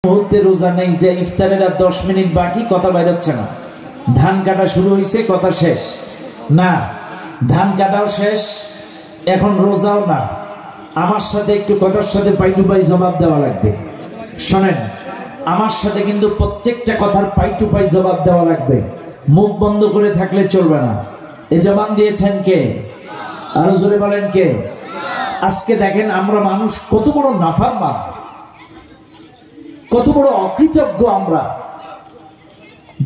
মুহূর্তে রোজা নেই যে ইফতারের আর 10 মিনিট বাকি, কথা বেরোচ্ছে না। ধান কাটা শুরু হয়েছে, কথা শেষ না, ধান কাটাও শেষ, এখন রোজাও না। আমার সাথে একটু কথার সাথে পাই টু পাই জবাব দেওয়া লাগবে। শোনেন, আমার সাথে কিন্তু প্রত্যেকটা কথার পাই টু পাই জবাব দেওয়া লাগবে। মুখ বন্ধ করে থাকলে চলবে না। এ জবান দিয়েছেন কে? আরো জোরে বলেন কে? আজকে দেখেন আমরা মানুষ কত বড় নাফরমান, কত বড় অকৃতজ্ঞ আমরা।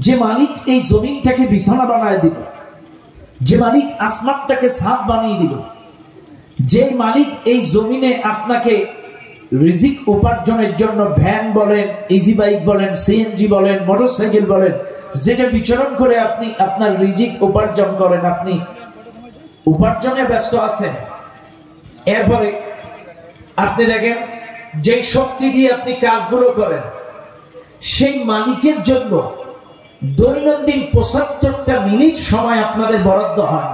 যে মালিক এই জমিনটাকে বিছানা বানায় দিল, যে মালিক আসমানটাকে ছাদ বানিয়ে দিল, যে মালিক এই জমিনে আপনাকে রিজিক উপার্জনের জন্য ভ্যান বলেন, ইজি বাইক বলেন, সিএনজি বলেন, মোটরসাইকেল বলেন, যেটা বিচরণ করে আপনি আপনার রিজিক উপার্জন করেন, আপনি উপার্জনে ব্যস্ত আছেন। এরপরে আপনি দেখেন যে শক্তি দিয়ে আপনি কাজগুলো করেন, সেই মালিকের জন্য দৈনন্দিন 75টা মিনিট সময় আপনাদের বরাদ্দ হয়।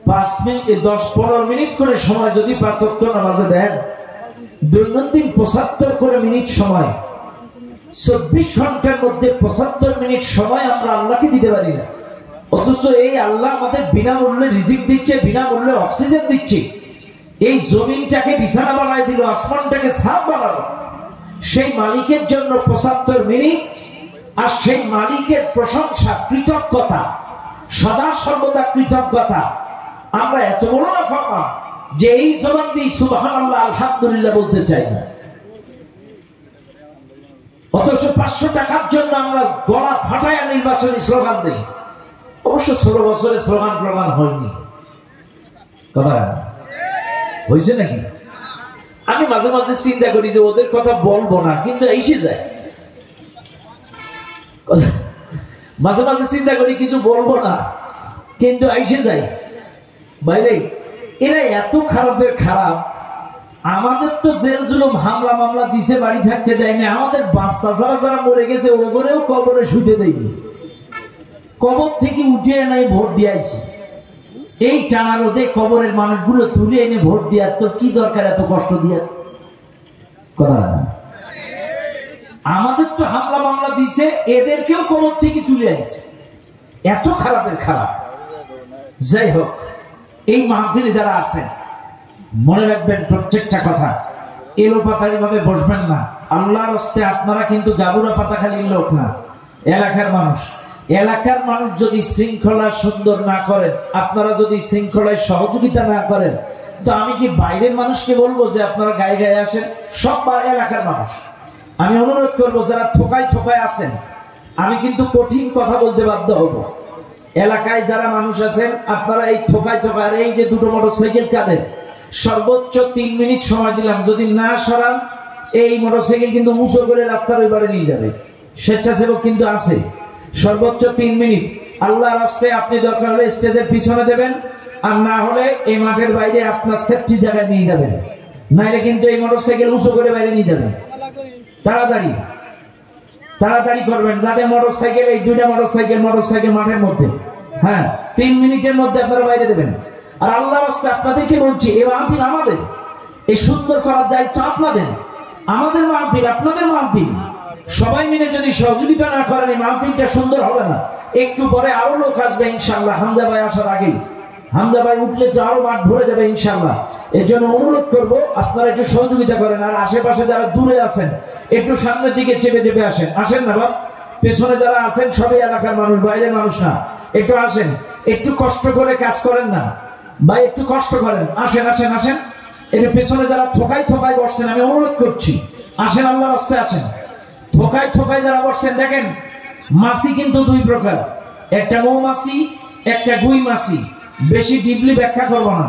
5 মিনিট 10-15 মিনিট করে সময় যদি 5 ওয়াক্ত নামাজে দেন, দৈনন্দিন 75 করে মিনিট সময়, 24 ঘন্টার মধ্যে 75 মিনিট সময় আমরা আল্লাহকে দিতে পারি না। অথচ এই আল্লাহ আমাদের বিনামূল্যে রিজিক দিচ্ছে, বিনামূল্যে অক্সিজেন দিচ্ছে, এই জমিনটাকে বিছানা বানায় দিল, আসমানটাকে ছাদ বানালো। সেই মালিকের জন্য 75 মিনিট, আর সেই মালিকের প্রশংসা, কৃতজ্ঞতা, সদা সর্বদা কৃতজ্ঞতা। আমরা এত বড় নাফরমান যে এই জবান দিয়ে সুবহানাল্লাহ আলহামদুলিল্লাহ বলতে চাই না। অথচ 500 টাকার জন্য আমরা গলা ফাটায় নির্বাচনী স্লোগান দিই। অবশ্য 16 বছরে স্লোগান প্রমাণ হয়নি, কথা হয়েছে নাকি? আমি মাঝে মাঝে চিন্তা করি যে ওদের কথা বলবো না, কিন্তু এসে যায়। মাঝে মাঝে চিন্তা করি কিছু বলবো না, কিন্তু এসে যায়। বাইরে এরা এত খারাপের খারাপ। আমাদের তো জেল জুলুম হামলা মামলা দিছে, বাড়ি থাকতে দেয় না। আমাদের বাচ্চা যারা যারা মরে গেছে ওগরেও কবরে শুতে দেয়নি, কবর থেকে উঠিয়ে নাই ভোট দিয়েছি। এই টানা রোদে কবরের মানুষগুলো তুলে এনে ভোট দেওয়ার তোর কি দরকার এত কষ্ট দেওয়ার? কথা না, আমাদের তো হামলা মামলা দিছে, এদেরকেও কবর থেকে তুলে আনছে। এত খারাপের খারাপ। যাই হোক, এই মাহফিলে যারা আছেন মনে রাখবেন প্রত্যেকটা কথা, এলোপাতাড়ি ভাবে বসবেন না। আল্লাহর হস্তে আপনারা কিন্তু গাবুরা পাতাখালীর লোক না, এলাকার মানুষ। এলাকার মানুষ যদি শৃঙ্খলা সুন্দর না করেন, আপনারা যদি শৃঙ্খলায় সহযোগিতা না করেন, তো আমি কি বাইরের মানুষকে বলবো যে আপনারা গায়ে গায়ে আসেন? সব এলাকার মানুষ। আমি অনুরোধ করবো যারা থোকায় থোকায় আছেন, আমি কিন্তু কঠিন কথা বলতে বাধ্য হব। এলাকায় যারা মানুষ আছেন আপনারা এই থোকায় থোকায়, এই যে দুটো মোটরসাইকেল কাঁধে, সর্বোচ্চ 3 মিনিট সময় দিলাম, যদি না সরান এই মোটরসাইকেল কিন্তু মুসর করে রাস্তার ওই পারে নিয়ে যাবে। স্বেচ্ছাসেবক কিন্তু আছে। সর্বোচ্চ 3 মিনিট। আল্লাহ রাস্তায় আপনি দরকার হলে স্টেজের পিছনে দেবেন, আর না হলে এই মাঠের বাইরে আপনার সেফটি জায়গায় নিয়ে যাবেন, নাইলে কিন্তু এই মোটরসাইকেল উঁচু করে বাইরে নিয়ে যাবে। তাড়াতাড়ি তাড়াতাড়ি করবেন, যাতে মোটরসাইকেল, এই 2টা মোটরসাইকেল মাঠের মধ্যে, হ্যাঁ 3 মিনিটের মধ্যে আপনারা বাইরে দেবেন। আর আল্লাহ রাস্তায় আপনাদেরকে বলছি, এই মাহফিল আমাদের, এই সুন্দর করার দায়িত্ব আপনাদের। আমাদের মাহফিল, আপনাদের মাহফিল। সবাই মিলে যদি সহযোগিতা না করেন এই মাহফিলটা সুন্দর হবে না। একটু পরে আরো লোক আসবে ইনশাআল্লাহ। হামজা ভাই আসার আগেই, হামজা ভাই উঠলে তো আরো মাঠ ভরে যাবে ইনশাআল্লাহ। এর জন্য অনুরোধ করবো আপনারা একটু সহযোগিতা করেন। আর আশেপাশে যারা দূরে আছেন একটু সামনের দিকে চেপে চেপে আসেন। আসেন না বাপ, পেছনে যারা আছেন সবই এলাকার মানুষ, বাইরের মানুষ না। একটু আসেন, একটু কষ্ট করে কাজ করেন না ভাই, একটু কষ্ট করেন। আসেন আসেন আসেন, একটু পেছনে যারা থোকায় থোকায় বসছেন আমি অনুরোধ করছি, আসেন আল্লাহ রাস্তায় আসেন। থোকায় থোকায় যারা বসছেন, দেখেন মাছি কিন্তু 2 প্রকার, একটা মৌমাছি, একটা গুই মাছি। বেশি ডিপলি ব্যাখ্যা করব না,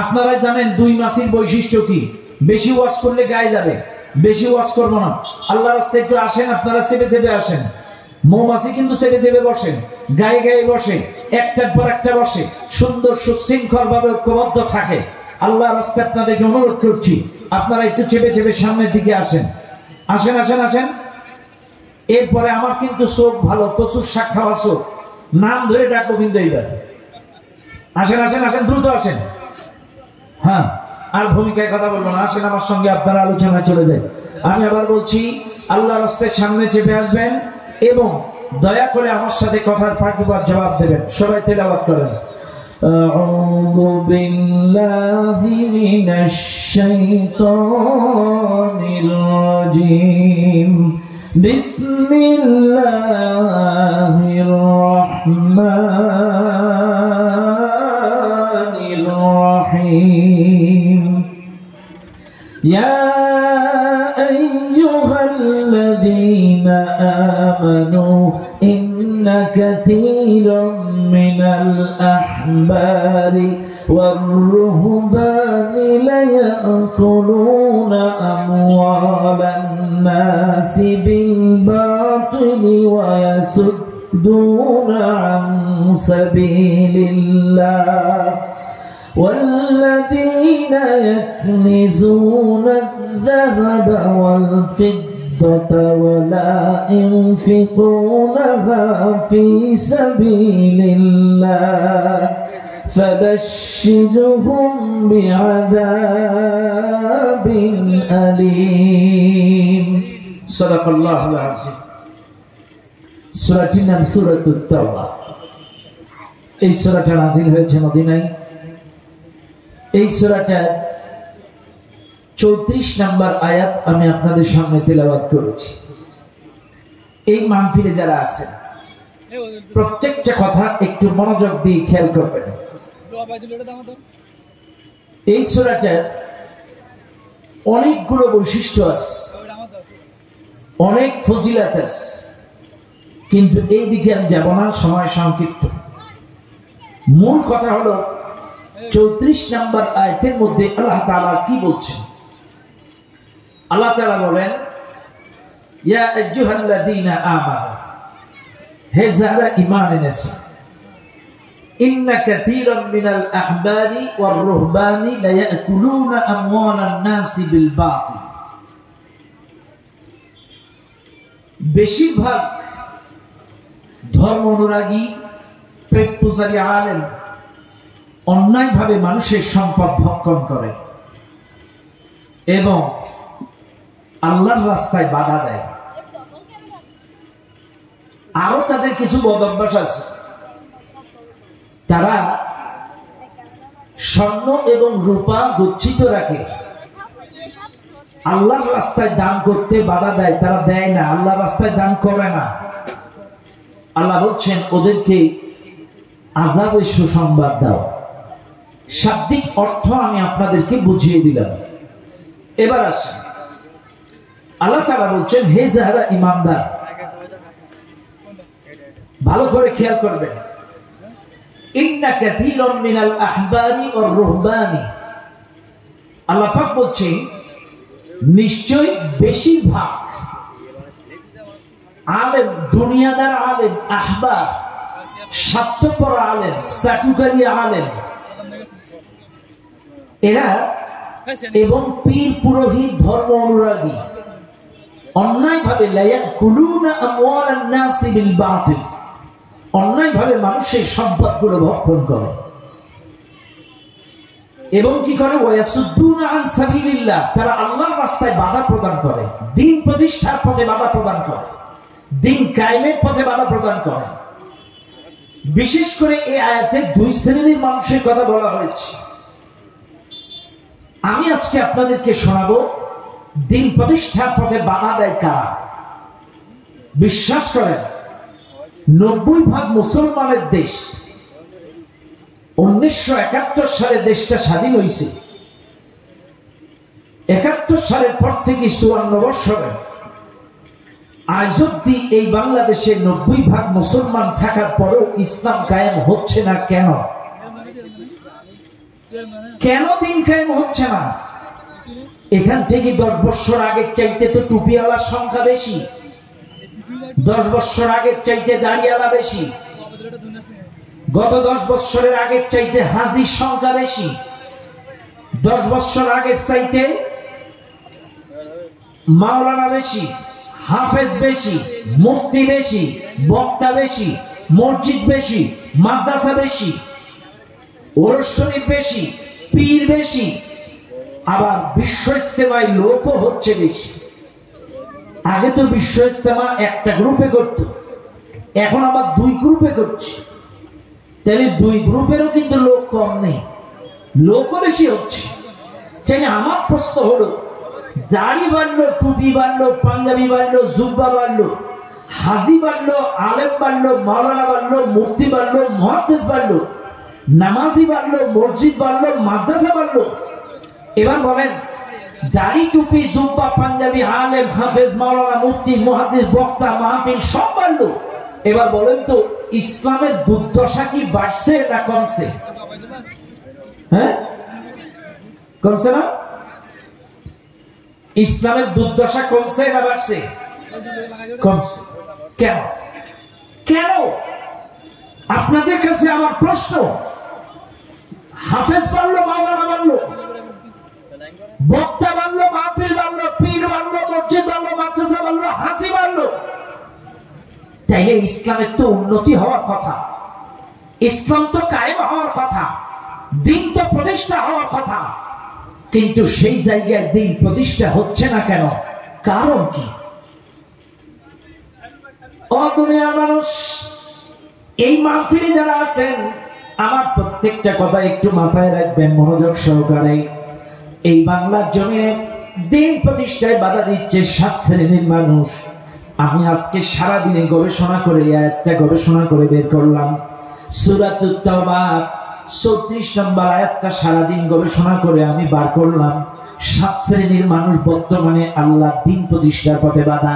আপনারাই জানেন 2 মাছির বৈশিষ্ট্য কি। বেশি ওয়াশ করলে গায়ে যাবে, বেশি ওয়াশ করব না। আল্লাহ রাস্তায় একটু আসেন, আপনারা চেপে চেপে আসেন। মৌমাছি কিন্তু চেপে চেপে বসেন, গায়ে গায়ে বসে, একটার পর একটা বসে, সুন্দর সুশৃঙ্খল ভাবে ঐক্যবদ্ধ থাকে। আল্লাহ রাস্তায় আপনাদেরকে অনুরোধ করছি, আপনারা একটু চেপে চেপে সামনের দিকে আসেন। আসেন আসেন আসেন। এরপরে আমার কিন্তু চোখ ভালো, প্রচুর শাক খাওয়া চোখ, নাম ধরে ডাকবো কিন্তু এইবার। আসেন আসেন আসেন, দ্রুত আসেন। হ্যাঁ, আর ভূমিকায় কথা বলবো না, আসেন আমার সঙ্গে আপনারা আলোচনায় চলে যায়। আমি আবার বলছি, আল্লাহর রাস্তায় সামনে চেপে আসবেন এবং দয়া করে আমার সাথে কথার পাঠ্যপাঠ জবাব দেবেন। সবাই তেলাওয়াত করেন। আউযু বিল্লাহি মিনাশ শাইতানির রাজিম। বিসমিল্লাহির রাহমানির রাহিম। ইয়া আইয়ুহাল্লাযীনা আমানু ইন্না কাসীরাম মিনাল আহবারি ওয়ার রুহবানি লা ইয়াকুলুনা আমওয়ালান নাসি বিল বাতিলি ওয়া ইয়াসুদ্দুনা আন সাবিলিল্লাহ والذين يكنزون الذهب والفضة ولا ينفقونها في سبيل الله فبشرهم بعذاب أليم صدق الله العظيم। সূরাটির নাম সূরাতুত তাওবা। এই সূরাটা নাযিল হয়েছে মদিনায়। এই সূরাটার 34 নম্বর আয়াত আমি আপনাদের সামনে তেলাওয়াত করেছি। এই মাহফিলে যারা আছেন প্রত্যেকটা কথা একটু মনোযোগ দিয়ে খেয়াল করবেন। এই সূরাটার অনেকগুলো বৈশিষ্ট্য আছে, অনেক ফজিলত আছে, কিন্তু এই দিকে আমি যাব না, সময় সংক্ষিপ্ত। মূল কথা হলো 34 নম্বর আয়াতের মধ্যে আল্লাহ তাআলা কি বলছেন? আল্লাহ তাআলা বলেন, ইয়া আইয়ুহাল্লাযীনা আমানু, হে যারা ঈমান এনেছো, ইন্না কাসীরাম মিনাল আহবারি ওয়ার রুহবানি লা ইয়াকুলুনা আমওয়ালান নাসি বিল বাতিল। বেশিরভাগ ধর্ম অনুরাগী, পেট পূজারী আলেম অন্যায়ভাবে মানুষের সম্পদ ভক্ষণ করে এবং আল্লাহর রাস্তায় বাধা দেয়। আরো তাদের কিছু বদ অভ্যাস আছে। তারা স্বর্ণ এবং রূপা গচ্ছিত রাখে, আল্লাহর রাস্তায় দান করতে বাধা দেয়, তারা দেয় না, আল্লাহর রাস্তায় দান করে না। আল্লাহ বলছেন ওদেরকে আযাবের সুসংবাদ দাও। শাব্দিক অর্থ আমি আপনাদেরকে বুঝিয়ে দিলাম। এবার আসেন, আল্লাহ তাআলা বলছেন, হে যারা ঈমানদার, ভালো করে খেয়াল করবেন, ইন্না কাসীরাম মিনাল আহবারি ওয়ার রুহবানি। আল্লাহ পাক বলছেন নিশ্চয় বেশিরভাগ আলেম, দুনিয়াদার আলেম, আহবার, স্বার্থপর আলেম, চাটুকারী আলেম, এরা এবং পীর পুরোহিত ধর্ম অনুরাগী অন্যায়ভাবে লা ইয়াকুলুনা আমওয়ালান নাসি বিল বাতিল, অন্যায়ভাবে মানুষের সম্পদগুলো ভক্ষণ করে এবং কি করে? ওয়া ইয়াসুদ্দুনা আন সাবিলিল্লাহ, তারা আল্লাহর রাস্তায় বাধা প্রদান করে, দ্বীন প্রতিষ্ঠার পথে বাধা প্রদান করে, দ্বীন কায়েমের পথে বাধা প্রদান করে। বিশেষ করে এই আয়াতে দুই শ্রেণীর মানুষের কথা বলা হয়েছে। আমি আজকে আপনাদেরকে শোনাবো দ্বীন প্রতিষ্ঠার পথে বাধা দেয় কারা। বিশ্বাস করেন 90% মুসলমানের দেশ। 1971 সালে দেশটা স্বাধীন হয়েছে। 71 সালের পর থেকে 54 বছরে আজ অব্দি এই বাংলাদেশে 90% মুসলমান থাকার পরেও ইসলাম কায়েম হচ্ছে না। কেন? কেন দিন কায়েম হচ্ছে না? এখান থেকে 10 বছর আগের চাইতে তো টুপিওয়ালার সংখ্যা বেশি, 10 বছর আগের চাইতে দাড়িওয়ালা বেশি, গত 10 বছরের আগের চাইতে হাজির সংখ্যা বেশি, 10 বছর আগের চাইতে মাওলানা বেশি, হাফেজ বেশি, মুফতি বেশি, বক্তা বেশি, মসজিদ বেশি, মাদ্রাসা বেশি, ওরস শরীফ বেশি, পীর বেশি, আবার বিশ্ব ইস্তেমায় লোকও হচ্ছে বেশি। আগে তো বিশ্ব ইজতেমা একটা গ্রুপে করতো, এখন আবার 2 গ্রুপে করছে। তাহলে 2 গ্রুপেরও কিন্তু লোক কম নেই, লোকও বেশি হচ্ছে। তাইলে আমার প্রশ্ন হলো, দাড়ি বাড়লো, টুপি বাড়লো, পাঞ্জাবি বাড়লো, জুব্বা বাড়লো, হাজি বাড়লো, আলেম বাড়লো, মাওলানা বাড়লো, মুফতি বাড়লো, মুহাদ্দিস বাড়লো, নামাজি বাড়লো, মসজিদ বাড়লো, মাদ্রাসা বাড়লো। এবার বলেন, দাড়ি টুপি জুব্বা পাঞ্জাবি আলেম হাফেজ মাওলানা মুফতি মুহাদ্দিস বক্তা মাহফিল সব বাড়লো। এবার বলেন তো, ইসলামের দুর্দশা কি বাড়ছে না কমছে? হ্যাঁ, কমছে না? ইসলামের দুর্দশা কমছে না বাড়ছে? কমছে। কেন? কেন? আপনাদের কাছে আমার প্রশ্ন, হাফেজ বাড়লো, মাওলানা বাড়লো, বক্তা বাড়লো, মাহফিল বাড়লো, পীর বাড়লো, মসজিদ বাড়লো, মাদ্রাসা বাড়লো, হাসি বাড়লো, তাইলে ইসলামের তো উন্নতি হওয়ার কথা, ইসলাম তো কায়েম হওয়ার কথা, দিন তো প্রতিষ্ঠা হওয়ার কথা। কিন্তু সেই জায়গায় দিন প্রতিষ্ঠা হচ্ছে না কেন? কারণ কি? ও দুনিয়ার মানুষ, এই মাহফিলে যারা আছেন, আমার প্রত্যেকটা কথা একটু মাথায় রাখবেন মনোযোগ সহকারে। এই বাংলার জমিনে দিন প্রতিষ্ঠায় বাধা দিচ্ছে 7 শ্রেণীর মানুষ। আমি আজকে সারা দিনে গবেষণা করে একটা গবেষণা করে বের করলাম, সূরাতুত তাওবা 34 নম্বর আয়াতটা সারাদিন গবেষণা করে আমি বার করলাম। 7 শ্রেণীর মানুষ বর্তমানে আল্লাহ দিন প্রতিষ্ঠার পথে বাধা,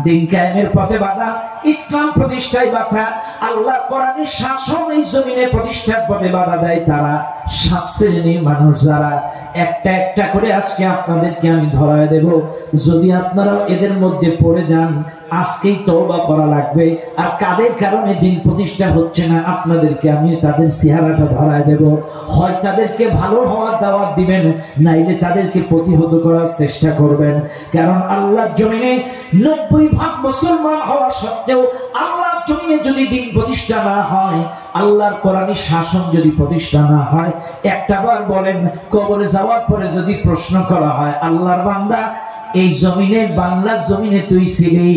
দিন কায়েমের পথে বাধা, ইসলাম প্রতিষ্ঠায় বাধা, আল্লাহ কোরআনের শাসন এই জমিনে প্রতিষ্ঠার পথে বাধা দেয়। তারা 7 শ্রেণীর মানুষ, যারা একটা একটা করে আজকে আপনাদেরকে আমি ধরায় দেব। যদি আপনারা এদের মধ্যে পড়ে যান, আজকেই তওবা করা লাগবে। আর কাদের কারণে দিন প্রতিষ্ঠা হচ্ছে না, আপনাদেরকে আমি তাদের চেহারাটা ধরায় দেব। হয় তাদেরকে ভালো হওয়ার দাওয়াত দিবেন, নাইলে তাদেরকে প্রতিহত করার চেষ্টা করবেন। কারণ আল্লাহর জমিনে 90% মুসলমান হওয়া সত্ত্বেও আল্লাহর জমিনে যদি দিন প্রতিষ্ঠা না হয়, আল্লাহর কোরআনী শাসন যদি প্রতিষ্ঠা না হয়, একটাবার বলেন, কবরে যাওয়ার পরে যদি প্রশ্ন করা হয়, আল্লাহর বান্দা এই জমিনে, বাংলার জমিনে তুই ছিলি,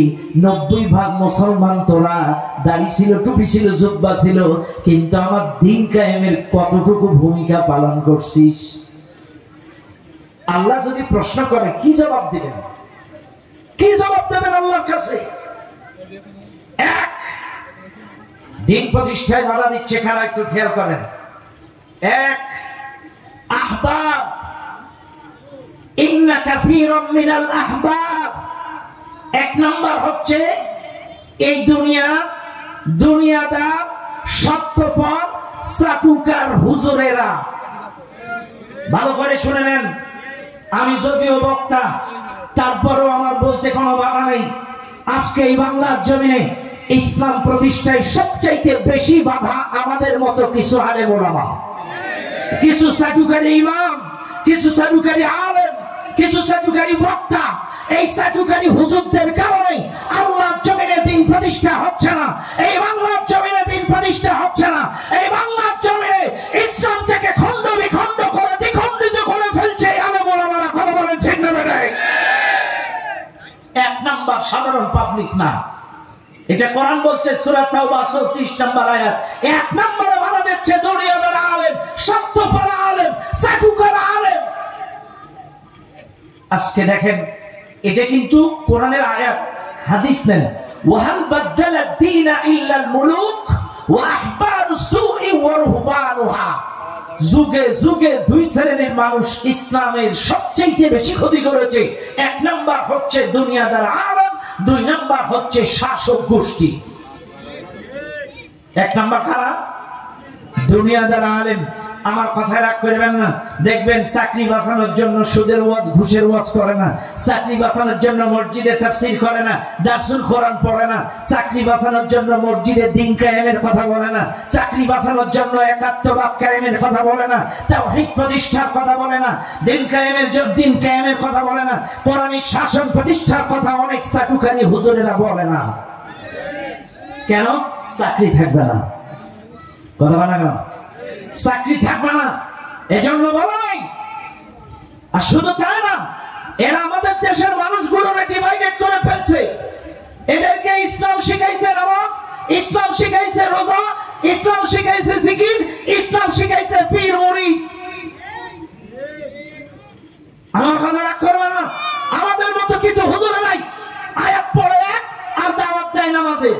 90% মুসলমান তোরা, দাড়ি ছিল, টুপি ছিল, জুব্বা ছিল, কিন্তু আমার দিন কায়েমের কতটুকু ভূমিকা পালন করছিস? আল্লাহ যদি প্রশ্ন করে, কি জবাব দিবেন? কি জবাব দেবেন আল্লাহর কাছে? এক, দিন প্রতিষ্ঠায় বাধা দিচ্ছে কারা, একটু খেয়াল করেন। এক, আহবাব, ইন্না কাসীরাম মিনাল আহবাব। 1 নাম্বার হচ্ছে এই দুনিয়াদার স্বার্থপর চাটুকার হুজুরেরা। ভালো করে শুনে নেন, আমি যদিও বক্তা, তারপরেও আমার বলতে কোনো বাধা নেই। আজকে এই বাংলার জমিনে ইসলাম প্রতিষ্ঠায় সবচাইতে বেশি বাধা আমাদের মতো কিছু আলেম ওলামা, কিছু চাটুকারী ইমাম, কিছু চাটুকারী আলেম, কিছু চাটুকারী বক্তা। এই চাটুকারী হুজুরদের কারণে আল্লাহর জমিনে দিন প্রতিষ্ঠা হচ্ছে না, এই বাংলার জমিনে দিন প্রতিষ্ঠা হচ্ছে না। এই বাংলার জমিনে ইসলাম থেকে খণ্ড বিখণ্ড করে দ্বিখণ্ডিত করে ফেলছে আলেম ওলামারা। কথা বলেন ঠিক না বেঠিক? 1 নাম্বার সাধারণ পাবলিক না, এটা কোরআন বলছে সূরা তাওবা 34 নম্বর আয়াত। 1 নম্বরে বাধা দিচ্ছে দুনিয়াদার আলেম, স্বার্থপর আলেম, চাটুকার আলেম। আজকে দেখেন, এটা কিন্তু কোরআনের আয়াত, হাদিস নেন। ওয়াহাল বাদদালা দ্বীনা ইল্লাল মুলুক ওয়া আহবারুস সুই ওয়া রুহবানুহা। যুগে যুগে 2 শ্রেণীর মানুষ ইসলামের সবচেয়ে বেশি ক্ষতি করেছে। 1 নাম্বার হচ্ছে দুনিয়াদার আলেম, 2 নাম্বার হচ্ছে শাসক গোষ্ঠী। 1 নাম্বার কারা? দুনিয়াদার আলেম। আমার কথায় রাগ করবেন না, দেখবেন চাকরি বাঁচানোর জন্য সুদের ওয়াজ, ঘুষের ওয়াজ করে না, চাকরি বাঁচানোর জন্য মসজিদে তাফসীর করে না, দারসুল কোরআন পড়ে না, চাকরি বাঁচানোর জন্য মসজিদে দিন কায়েমের কথা বলে না, চাকরি বাঁচানোর জন্য একাত্মবাদ কায়েমের কথা বলে না, তাওহীদ প্রতিষ্ঠার কথা বলে না, দিন কায়েমের কথা বলে না, কোরআনী শাসন প্রতিষ্ঠার কথা অনেক চাটুকারী হুজুরেরা বলে না। কেন? চাকরি থাকবে না। কথা বলে না, চাকরি থাকবে না, এজন্য বলা নাই। আর শুধু তাই না, এরা আমাদের দেশের মানুষগুলোকে ডিভাইডেড করে ফেলছে। এদেরকে ইসলাম শিখাইছে নামাজ, ইসলাম শিখাইছে রোজা, ইসলাম শিখাইছে জিকির, ইসলাম শিখাইছে পীর মুরিদ। আমার কথা রাগ করবে না। আমাদের মতো কিছু হুজুর নাই, আয়াত পড়ে আর দাওয়াত দেয় নামাজে।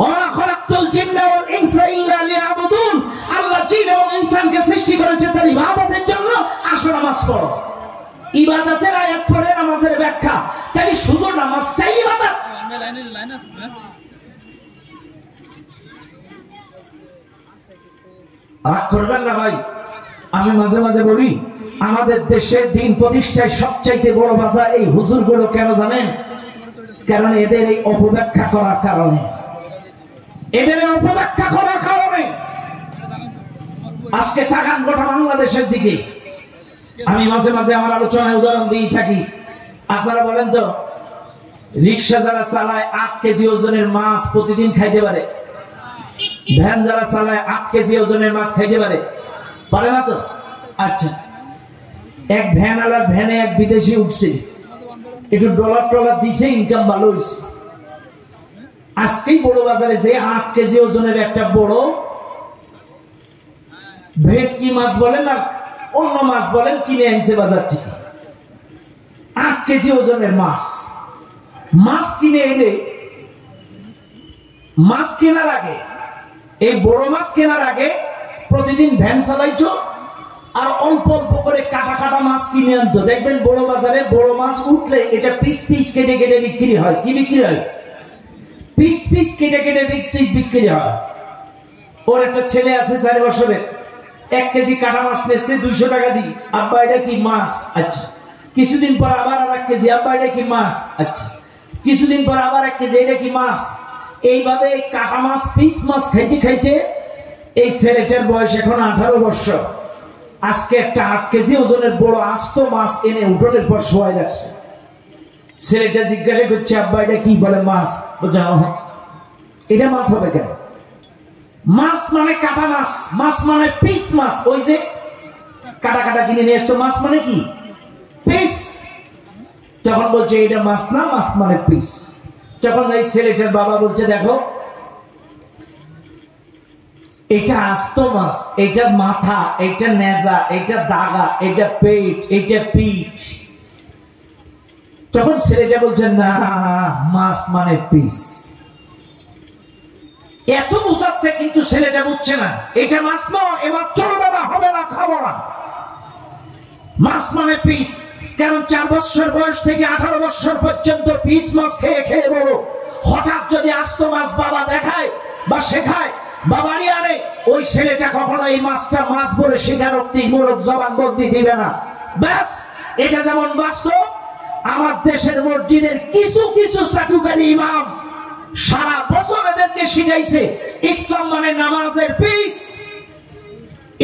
ওয়া খালাকতুল জিন্না ওয়াল ইনসা ইল্লা লিয়াবুদুন। আল্লাহ জিন এবং ইনসানকে সৃষ্টি করেছে তার ইবাদতের জন্য। আসো নামাজ পড়ো। ইবাদতের আয়াত পড়ে নামাজের ব্যাখ্যা, তাই শুধু নামাজটাই ইবাদত। রাগ করবেন না ভাই। আমি মাঝে মাঝে বলি, আমাদের দেশের দিন প্রতিষ্ঠায় সবচাইতে বড় বাধা এই হুজুরগুলো। কেন জানেন? কারণ এদের এই অপব্যাখ্যা করার কারণে, এদের অপব্যাখ্যা করার কারণে আজকে তাকান গোটা বাংলাদেশের দিকে। আমি মাঝে মাঝে আমার আলোচনায় উদাহরণ দিয়ে থাকি। আপনারা বলেন তো, রিক্সা যারা চালায় 8 কেজি ওজনের মাছ প্রতিদিন খাইতে পারে? ভ্যান যারা চালায় 8 কেজি ওজনের মাছ খাইতে পারে? পারে না তো? আচ্ছা, এক ভ্যান আলার ভ্যানে এক বিদেশি উঠছে, একটু ডলার টলার দিছে, ইনকাম ভালো হয়েছে। আজকেই বড় বাজারে যে 8 কেজি ওজনের একটা বড় ভেটকি মাছ বলেন আর অন্য মাছ বলেন কিনে আনছে বাজার থেকে। 8 কেজি ওজনের মাছ কিনে এনে মাছ কেনার আগে, এই বড় মাছ কেনার আগে প্রতিদিন ভ্যান চালাইতো আর অল্প অল্প করে কাটা কাটা মাছ কিনে আনতো। দেখবেন বড় বাজারে বড় মাছ উঠলে এটা পিস পিস কেটে কেটে বিক্রি হয়। কি বিক্রি হয়? পিস পিস কেটে কেটে বিক্রি হয়। ওর একটা ছেলে আছে 4 বছরের, 1 কেজি কাটা মাছ নিচ্ছে 200 টাকা দিই। আব্বা এটা কি? মাছ। আচ্ছা। কিছুদিন পর আবার 1 কেজি। আব্বা এটা কি? মাছ। আচ্ছা। কিছুদিন পর আবার 1 কেজি। এটা কি? মাছ। এইভাবে কাটা মাছ পিস মাছ খাইতে খাইতে এই ছেলেটার বয়স এখন 18 বছর। আজকে একটা 8 কেজি ওজনের বড় আস্ত মাছ এনে উঠোনের পর শোয়াই রাখছে। ছেলেটা জিজ্ঞাসা করছে, আব্বা এটা কি? বলে মাছ। এটা মাছ হবে কেন? মাছ মানে কাটা মাছ, মাছ মানে পিস মাছ। ওই যে কাটা কাটা কিনে নিয়ে আসতো, মাছ মানে কি? পিস। তখন বলছে এটা মাছ না, মাছ মানে পিস। তখন এই ছেলেটার বাবা বলছে, দেখো এটা আস্ত মাছ, এটা মাথা, এটা নেজা, এটা দাগা, এটা পেট, এটা পিঠ। তখন ছেলেটা বলছে না, মাছ মানে পিস। এত বুঝাচ্ছে কিন্তু ছেলেটা বুঝছে না। এটা মাছ নয়, এবার চলবে না, হবে না, খাবো না। মাছ মানে পিস। কারণ 4 বছর বয়স থেকে 18 বছর পর্যন্ত পিস মাছ খেয়ে খেয়ে বড়। হঠাৎ যদি আস্ত মাছ বাবা দেখায় বা শেখায় বা বাড়ি আনে, ওই ছেলেটা কখনো এই মাছটা মাছ বলে স্বীকারোক্তি মূলক জবানবন্দি দিবে না। ব্যাস, এটা যেমন বাস্তব। আমার দেশের মসজিদের কিছু কিছু চাটুকারী ইমাম সারা বছর এদেরকে শিখাইছে ইসলাম মানে নামাজের পিস,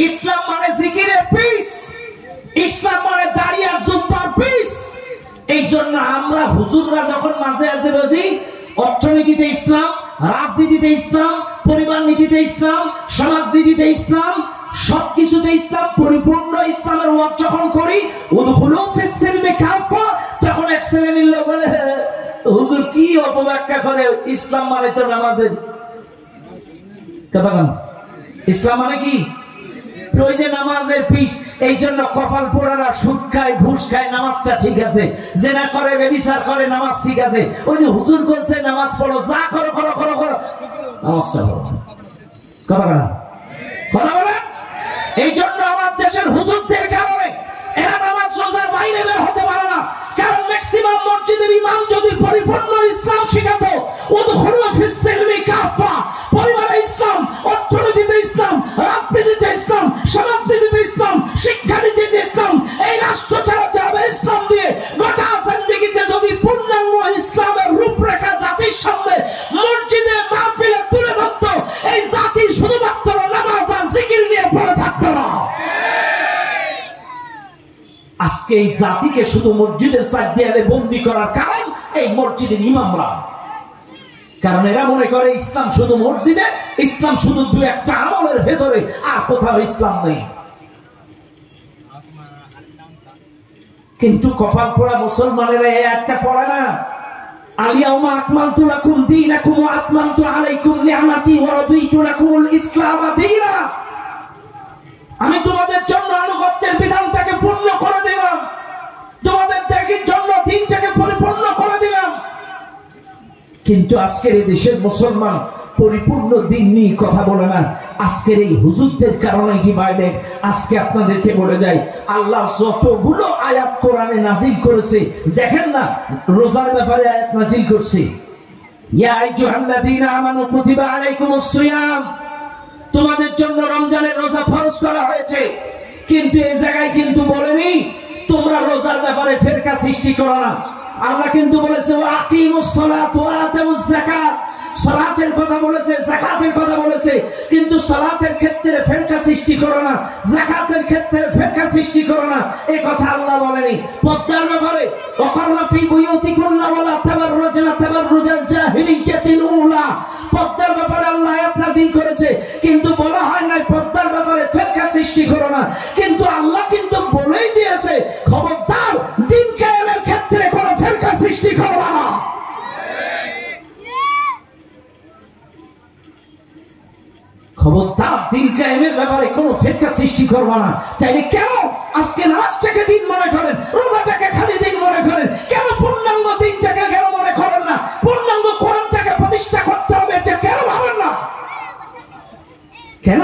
ইসলাম মানে জিকিরের পিস, ইসলাম মানে দাঁড়িয়ে জুব্বার পিস। এই জন্য আমরা হুজুররা যখন মাঝে মাঝে বলি অর্থনীতিতে ইসলাম, রাজনীতিতে ইসলাম, পরিবার নীতিতে ইসলাম, সমাজনীতিতে ইসলাম, সবকিছুতে ইসলাম, পরিপূর্ণ ইসলামের ওয়াজ যখন করি, উদখুলু ফিস-সিলমি কাফা, তখন এক শ্রেণীর লোক বলে, হুজুর কি অপব্যাখ্যা করে, ইসলাম মানে তো নামাজের কথা বলেন। ইসলাম মানে কি? ওই যে নামাজের পিস। এই জন্য কপাল পোড়ারা সুদ খায়, ঘুষ খায়, নামাজটা ঠিক আছে। জেনা করে, ব্যভিচার করে, নামাজ ঠিক আছে। ওই যে হুজুর বলছে নামাজ পড়ো, যা করো করো করো করো, নামাজটা পড়ো। কথা বলেন, কথা বলেন। এই জন্য আমার দেশের হুজুরদের কারণে এরা নামাজ রোজার বাইরে বের হতে পারে না। কারণ ম্যাক্সিমাম মসজিদের ইমাম যদি পরিপূর্ণ ইসলাম শিখাতো, উদখুলু ফিস-সিলমি কাফা, পরিবারে ইসলাম, অর্থনীতিতে ইসলাম, রাজনীতিতে ইসলাম, সমাজনীতিতে ইসলাম, শিক্ষানীতিতে ইসলাম, এই রাষ্ট্র চালা যাবে ইসলাম দিয়ে। গোটা জিন্দেগিতে যদি পূর্ণাঙ্গ ইসলামের রূপরেখা জাতির সামনে মসজিদে মাহফিলে তুলে ধরত, এই জাতি শুধুমাত্র নামাজ আর জিকির নিয়ে পড়ে থাকতো না। আজকে এই জাতিকে শুধু মসজিদের 4 দেয়ালে বন্দী করার কারণ এই মসজিদের ইমামরা। কারণ এরা মনে করে ইসলাম শুধু মসজিদে, ইসলাম শুধু 2-1টা আমলের ভেতরে, আর কোথাও ইসলাম নেই। কিন্তু কপাল পোড়া মুসলমানেরা এই আয়াতটা পড়ে না। আলিয়াউমা আকমালতু লাকুম দীনাকুম ওয়া আতমামতু আলাইকুম নি'মাতি ওয়া রাদিতু লাকুমুল ইসলাম দীনা। আমি তোমাদের জন্য আনুগত্যের বিধানটাকে পূর্ণ করে দিলাম, তোমাদের ত্যাগের জন্য দিনটাকে পরিপূর্ণ করে দিলাম। কিন্তু আজকের এই দেশের মুসলমান পরিপূর্ণ দিন নিয়ে কথা বলে না। আজকের এই হুজুরদের কারণে এটি বাইরে। আজকে আপনাদেরকে বলে যাই, আল্লাহ যতগুলো আয়াত কোরআনে নাজিল করেছে, দেখেন না রোজার ব্যাপারে আয়াত নাজিল করছে, ইয়া আইয়ুহাল্লাযীনা আমানু কুতিবা আলাইকুমুস সিয়াম, তোমাদের জন্য রমজানের রোজা ফরজ করা হয়েছে। কিন্তু এই জায়গায় কিন্তু বলেনি তোমরা রোজার ব্যাপারে ফেরকা সৃষ্টি করো না। আল্লাহ কিন্তু বলেছে ওয়া আকিমুস সালাত ওয়া আতুজ যাকাত, সালাতের কথা বলেছে, যাকাতের কথা বলেছে, কিন্তু সালাতের ক্ষেত্রে ফেরকা সৃষ্টি করো না, যাকাতের ক্ষেত্রে ফেরকা সৃষ্টি করো না, এই কথা আল্লাহ বলেনি। পর্দার ব্যাপারে ওয়াকারনা ফি বুয়ুতিকুন্না ওয়ালা তাবাররুজনা তাবাররুজাল জাহিলিয়াতিল উলা, পর্দার ব্যাপারে আল্লাহ আয়াত নাযিল করেছে, কিন্তু বলা হয় না পর্দার ব্যাপারে ফেরকা সৃষ্টি করো না। কিন্তু আল্লাহ কিন্তু বলেই দিয়েছে খবরদার দিন কায়েমের ক্ষেত্রে কোনো ফেরকা সৃষ্টি করবা না। খবরদার দিন কায়েমের ব্যাপারে কোনো ফেরকা সৃষ্টি করবা না। চাইলে কেন আজকে নামাজটাকে দিন মনে করেন, রোজাটাকে খালি দিন মনে করেন, কেন পূর্ণাঙ্গ দিনটাকে কেন মনে করেন না? পূর্ণাঙ্গ কোরআনটাকে প্রতিষ্ঠা করতে হবে এটা কেন ভাবেন না? কেন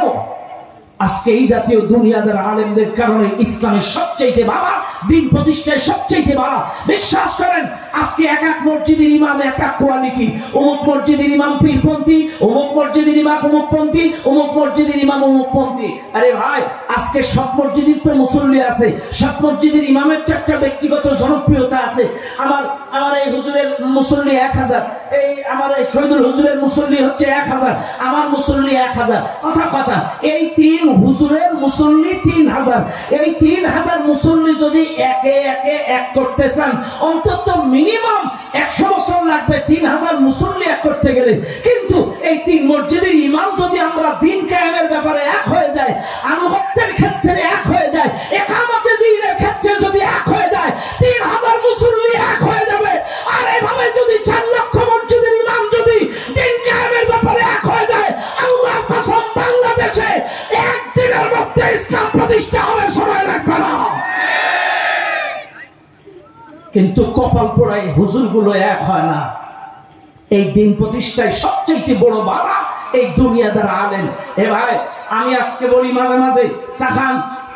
আজকে এই জাতীয় দুনিয়াদার আলেমদের কারণে ইসলামের সবচাইতে বাবা দিন প্রতিষ্ঠায় সবচাইতে বাবা। বিশ্বাস করেন আজকে এক এক মসজিদের ইমাম এক এক কোয়ালিটি, অমুক মসজিদের ইমাম পীরপন্থী, অমুক মসজিদের ইমাম অমুকপন্থী, অমুক মসজিদের ইমাম অমুকপন্থী। আরে ভাই আজকে সব মসজিদের তো মুসল্লি আছে, সব মসজিদের ইমামের তো একটা ব্যক্তিগত জনপ্রিয়তা আছে। আমার এই হুজুরের মুসল্লি 1000, এই আমার এই শহীদুল হুজুরের মুসল্লি হচ্ছে 1000, আমার মুসল্লি 1000। কথা এই 3 হুজুরের মুসল্লি 3000। এই 3000 মুসল্লি যদি একে একে এক করতে চান অন্তত মিনিমাম 100 বছর লাগবে 3000 মুসল্লি এক করতে গেলে। কিন্তু এই 3 মসজিদের ইমাম যদি আমরা দিন কায়েমের ব্যাপারে এক হয়ে যায়, আনুগত্যের ক্ষেত্রে এক হয়ে যায়, ইকামতে দ্বীনের ক্ষেত্রে যদি এক হয়ে যায়, 3000 মুসল্লি এক হয়ে যাবে। আর এইভাবে যদি 4 লক্ষ মসজিদের ইমাম যদি দিন কায়েমের ব্যাপারে এক হয়ে যায়, আল্লাহর কসম বাংলাদেশে একদিনের মধ্যে ইসলাম প্রতিষ্ঠা হবে, সময় লাগবে না। কিন্তু কপাল পোড়ায় হুজুরগুলো এক হয় না। এই দিন প্রতিষ্ঠায় সবচেয়ে বড় বাধা এই দুনিয়াদার আলেম। এ ভাই আমি আজকে বলি মাঝে মাঝে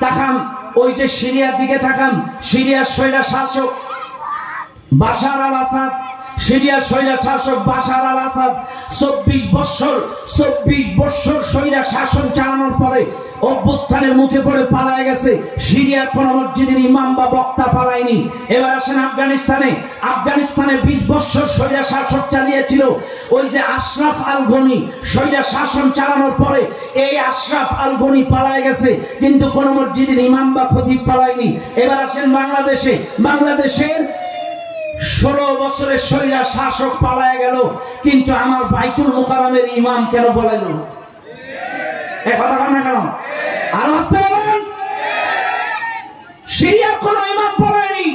তাকান ওই যে সিরিয়ার দিকে তাকান, সিরিয়ার স্বৈরা শাসক বাশার আল আসাদ, সিরিয়ার স্বৈরা শাসক বাশার আল আসাদ 24 বছর স্বৈরা শাসন চালানোর পরে অভ্যুত্থানের মুখে পড়ে পালায় গেছে। সিরিয়ার কোন মসজিদের ইমাম বা বক্তা পালায়নি। এবার আসেন আফগানিস্তানে 20 বছর স্বৈরা শাসক চালিয়েছিল ওই যে আশরাফ আল গনি। স্বৈরা শাসন চালানোর পরে এই আশরাফ আল গনি পালায় গেছে, কিন্তু কোন মসজিদের ইমাম বা খতিব পালায়নি। এবার আসেন বাংলাদেশের 16 বছরের স্বৈরা শাসক পালায় গেল, কিন্তু আমার বাইতুল মুকাররমের ইমাম কেন বলেন? এই কথা কেন আর আসতে বলেন? সিরিয়ার কোন ইমাম পড়ায়নি,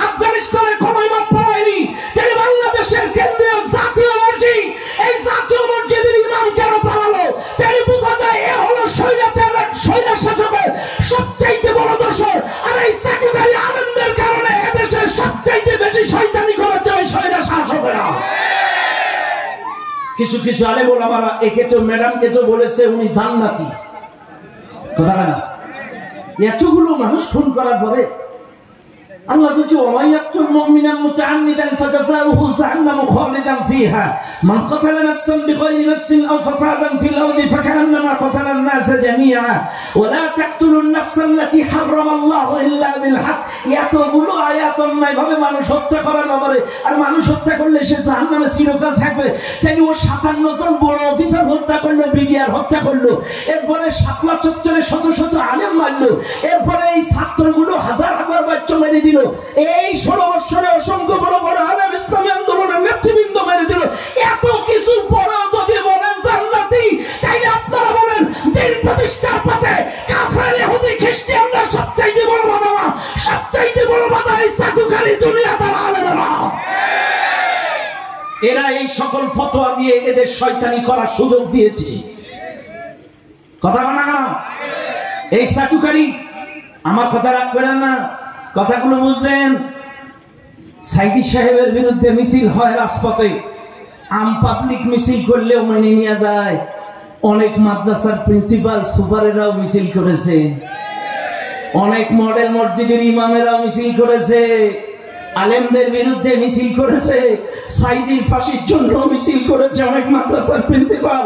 আফগানিস্তানের কোন ইমাম পড়ায়নি, যে বাংলাদেশের কেন্দ্রীয় জাতীয় মসজিদ, এই জাতীয় মসজিদের ইমাম কেন পালালো? তাহলে বোঝা যায় এ হলো স্বৈরা শাসকের সবচাইতে বড় দোষর। আর এই চাকুকারী আলেমদের কারণে এদেশের সবচাইতে বেশি শয়তানি করেছে ওই স্বৈরা শাসকেরা। কিছু আলেম ওলামারা একে তো ম্যাডামকে তো বলেছে উনি জান্নাতি। কথা না, এতগুলো মানুষ খুন করার পরে আল্লাহ বলছে ওয়াইয়াতুল মুমিনান মুতাআম্মিদান ফাজাযাউহু জাহান্নামু খালিদান ফিহা মান কাতালা নাফসান বিগাইরি নাফসিন আও ফাসাদান ফিল আরদি ফাকান্নামা কাতালান নাসা জামিআ ওয়া লা তাকতুলুন নাফসাল্লাতী হারামাল্লাহু ইল্লা বিল হক। এতগুলো আয়াত অন্যায়ভাবে মানুষ হত্যা করার ব্যাপারে, আর মানুষ হত্যা করলে সে জাহান্নামে চিরকাল থাকবে। তাই ও 57 জন বড় অফিসার হত্যা করলো, বিডিআর হত্যা করলো, এরপরে শাপলা চত্বরে শত আলেম মারলো, এরপরে এই ছাত্রগুলো হাজার বাচ্চা মেরে দিল। এই 16 বছরে অসংখ্য বড় আলেম ইসলামী আন্দোলনের নেতৃবৃন্দ মেরে দিল। এত কিছু পরে যদি বলে জান্নাতি, চাইলে আপনারা বলেন দিন প্রতিষ্ঠার পথে কাফের ইহুদি খ্রিস্টানরা সবচাইতে বড় বাধা, সবচাইতে বড় বাধা এরা এই সকল ফতোয়া দিয়ে এদের শয়তানি করার সুযোগ দিয়েছে। কথা বল না কেন? এই চাটুকারী, আমার কথা রাগ করেন না, কথাগুলো বুঝবেন। সাইদি সাহেবের বিরুদ্ধে মিছিল হয় রাজপথে, আম পাবলিক মিছিল করলেও মেনে নিয়ে যায়। অনেক মাদ্রাসার প্রিন্সিপাল সুপারেরাও মিছিল করেছে, অনেক মডেল মসজিদের ইমামেরাও মিছিল করেছে, আলেমদের বিরুদ্ধে মিছিল করেছে, সাইদির ফাঁসির জন্য মিছিল করেছে অনেক মাদ্রাসার প্রিন্সিপাল,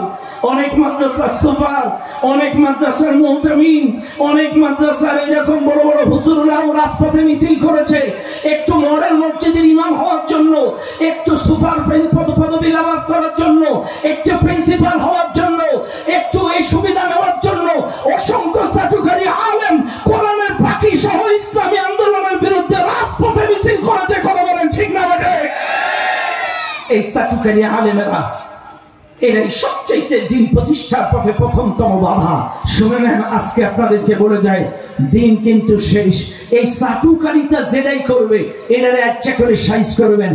অনেক মাদ্রাসার সুপার, অনেক মাদ্রাসার মুহতামিম, অনেক মাদ্রাসার এরকম বড় বড় হুজুররাও রাজপথে মিছিল করেছে একটু মডেল মসজিদের ইমাম হওয়ার জন্য, একটু সুপার পদবি লাভ করার জন্য, একটু প্রিন্সিপাল হওয়ার জন্য, একটু এই সুবিধা নেওয়ার জন্য। অসংখ্য চাটুকারী আলেম কোরআনের পাখি সহ ইসলামী আন্দোলনের বিরুদ্ধে রাজপথে মিছিল করেছে। কথা বলেন ঠিক না বেটে? এই চাটুকারী আলেমেরা এরাই সবচেয়ে দিন প্রতিষ্ঠার পথে প্রথমতম বাধা। শুনে নেন, আজকে আপনাদেরকে বলে যায়, দিন কিন্তু শেষ। এই চাটুকারিতা যেটাই করবে এটারে একটা করে সাইজ করবেন।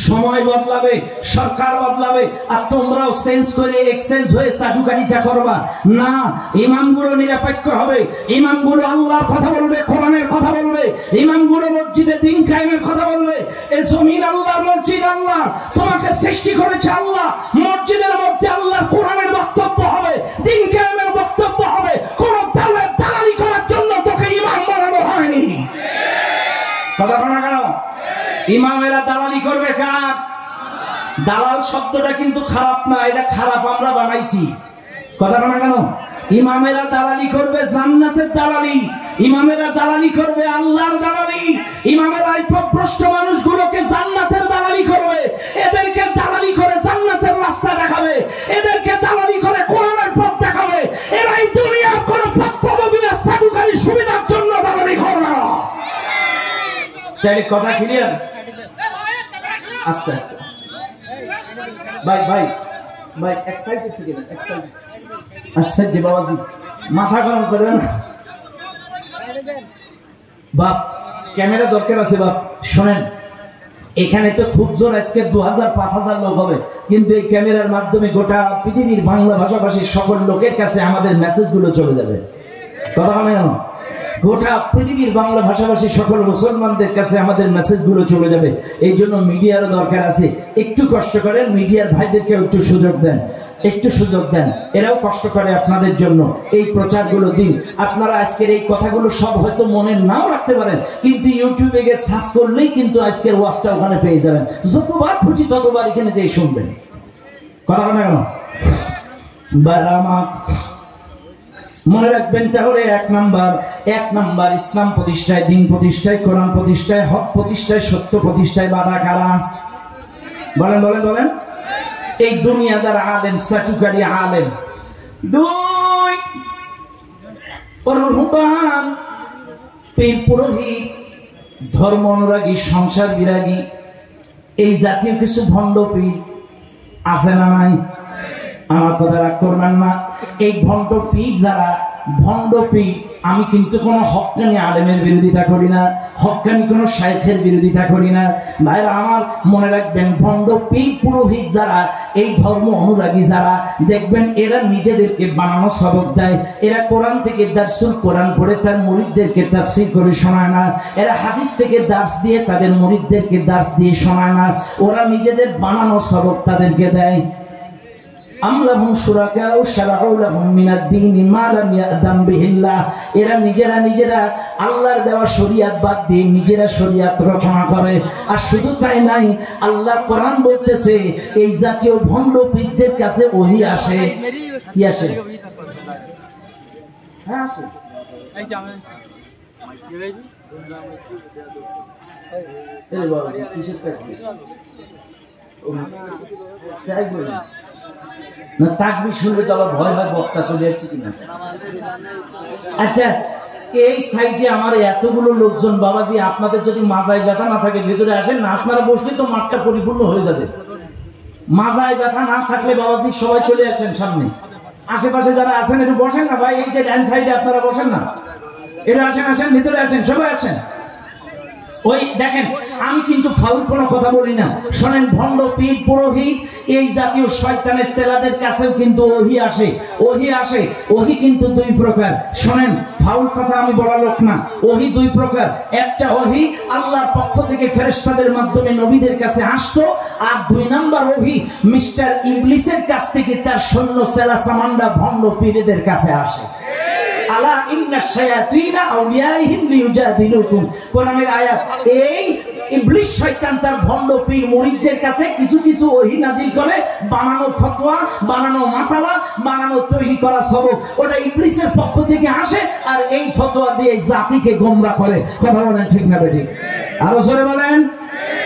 সময় বদলাবে, সরকার বদলাবে, আর তোমরাও চেঞ্জ করে এক্সচেঞ্জ হয়ে চাটুকারিতা করবা না। ইমামগুলো নিরপেক্ষ হবে, ইমামগুলো আল্লাহর কথা বলবে, কোরআনের কথা বলবে, ইমামগুলো মসজিদে দিন কায়েমের কথা বলবে। এই জমিন আল্লাহর, মসজিদ আল্লাহ, তোমাকে সৃষ্টি করেছে আল্লাহ। মসজিদের মধ্যে আল্লাহর কোরআনের বক্তব্য হবে, দিন কায়েমের বক্তব্য হবে। কোন দালালি করার জন্য তোকে ইমাম বানানো হয়নি। কথা বলা কেন? ইমামেরা দালালি করবে কার? দালাল শব্দটা কিন্তু খারাপ না, এটা খারাপ আমরা বানাইছি। কথা বলা কেন? ইমামেরা দালালি করবে জান্নাতের দালালি, ইমামেরা দালালি করবে আল্লাহর দালালি, ইমামেরা এই পথভ্রষ্ট মানুষগুলোকে জান্নাতের দালালি করবে, এদেরকে দালালি করে জান্নাতের রাস্তা দেখাবে, এদেরকে দালালি করে কোরআনের পথ দেখাবে। এরা এই দুনিয়ার কোন পদবির চাটুকারী সুবিধার জন্য দালালি করবে না। তাহলে কথা ক্লিয়ার? আস্তে আস্তে ভাই ভাই ভাই এক্সাইটেড থেকে না, এক্সাইটেড। আচ্ছা জি বাবাজি, মাথা গরম করবেন না বাপ, ক্যামেরা দরকার আছে বাপ। শোনেন, এখানে তো খুব জোর আজকে 2000-5000 লোক হবে, কিন্তু এই ক্যামেরার মাধ্যমে গোটা পৃথিবীর বাংলা ভাষাভাষীর সকল লোকের কাছে আমাদের মেসেজগুলো চলে যাবে। কথা বলেন, গোটা পৃথিবীর বাংলা ভাষাভাষী সকল মুসলমানদের কাছে আমাদের মেসেজগুলো চলে যাবে। এই জন্য মিডিয়ারও দরকার আছে। একটু কষ্ট করেন, মিডিয়ার ভাইদেরকে একটু সুযোগ দেন, একটু সুযোগ দেন, এরাও কষ্ট করে আপনাদের জন্য। এই প্রচারগুলো দিন। আপনারা আজকের এই কথাগুলো সব হয়তো মনে নাও রাখতে পারেন, কিন্তু ইউটিউবে গিয়ে সার্চ করলেই কিন্তু আজকের ওয়াজটা ওখানে পেয়ে যাবেন। যতবার খুশি ততবার এখানে যেয়ে শুনবেন। কথা বলেন কেন? বারামা মনে রাখবেন, তাহলে এক নাম্বার ইসলাম প্রতিষ্ঠায়, দিন প্রতিষ্ঠায়, কোরআন প্রতিষ্ঠায়, হক প্রতিষ্ঠায়, সত্য প্রতিষ্ঠায় বাধা কারা? বলেন বলেন বলেন। এই দুনিয়াদার আলেম, চাটুকারী আলেম। দুই, রুহবান, পীর পুরোহিত, ধর্ম অনুরাগী, সংসার বিরাগী, এই জাতীয় কিছু ভণ্ড পীর আছে না নাই? আমার কথা রাগ করবেন না। এই ভণ্ড পীর যারা, ভণ্ড পীর, আমি কিন্তু কোনো হক্কানি আলেমের বিরোধিতা করি না, হক্কানি কোনো শাইখের বিরোধিতা করি না। ভাইরা আমার মনে রাখবেন, ভণ্ড পীর পুরোহিত যারা, এই ধর্ম অনুরাগী যারা, দেখবেন এরা নিজেদেরকে বানানো সবক দেয়। এরা কোরআন থেকে দারসুল কোরআন পড়ে তার মুরিদদেরকে তাফসীর করে শোনায় না। এরা হাদিস থেকে দার্স দিয়ে তাদের মুরিদদেরকে দার্স দিয়ে শোনায় না। ওরা নিজেদের বানানো সবক তাদেরকে দেয়। এরা নিজেরা আল্লাহর দেওয়া শরিয়াত বাদ দিয়ে নিজেরা শরিয়াত রচনা করে। আর শুধু তাই নাই, আল্লাহ কোরআন বলতেছে এই জাতীয় ভণ্ড পীরদের কাছে ওহী আসে। কি আসে? হ্যাঁ আসে। না তাকবীর শুনবে তো আবার ভয় হয়, বক্তা চলে আসছে কিনা। আচ্ছা, এই সাইডে আমার এতগুলো লোকজন, বাবাজি আপনাদের যদি মাজায় ব্যথা না থাকে ভেতরে আসেন না, আপনারা বসলে তো মাঠটা পরিপূর্ণ হয়ে যাবে। মাজায় ব্যথা না থাকলে বাবাজি সবাই চলে আসেন সামনে। আশেপাশে যারা আছেন একটু বসেন না ভাই, এই যে ডান সাইডে আপনারা বসেন না, এটা আসেন, আসেন ভিতরে আসেন, সবাই আসেন। ওই দেখেন আমি কিন্তু ফাউল কোনো কথা বলি না। শোনেন, ভণ্ড পীর পুরোহিত এই জাতীয় শয়তানের ছেলেদের কাছেও কিন্তু ওহী আসে। ওহী কিন্তু দুই প্রকার। শোনেন, ফাউল কথা আমি বলা লোক না। ওহী দুই প্রকার। একটা ওহী আল্লাহর পক্ষ থেকে ফেরেশতাদের মাধ্যমে নবীদের কাছে আসতো, আর দুই নাম্বার ওহী মিস্টার ইবলিসের কাছ থেকে তার সৈন্য সেলা সামান্ডা ভণ্ড পীরদের কাছে আসে। আলা ইন্না শায়াতিনা আউলিয়াইহিম লিইউজাদিলুকুম, কোরআনের আয়াত। এই ইবলিস শয়তান তার ভণ্ড পীর মুরিদদের কাছে কিছু কিছু ওহী নাজিল করে, বানানো ফতোয়া, বানানো মাসালা, বানানো তৈরি করা সবক, ওটা ইবলিসের পক্ষ থেকে আসে, আর এই ফতোয়া দিয়ে জাতিকে গোমরাহ করে। কথা বলেন ঠিক না বেঠিক? আরো জোরে বলেন।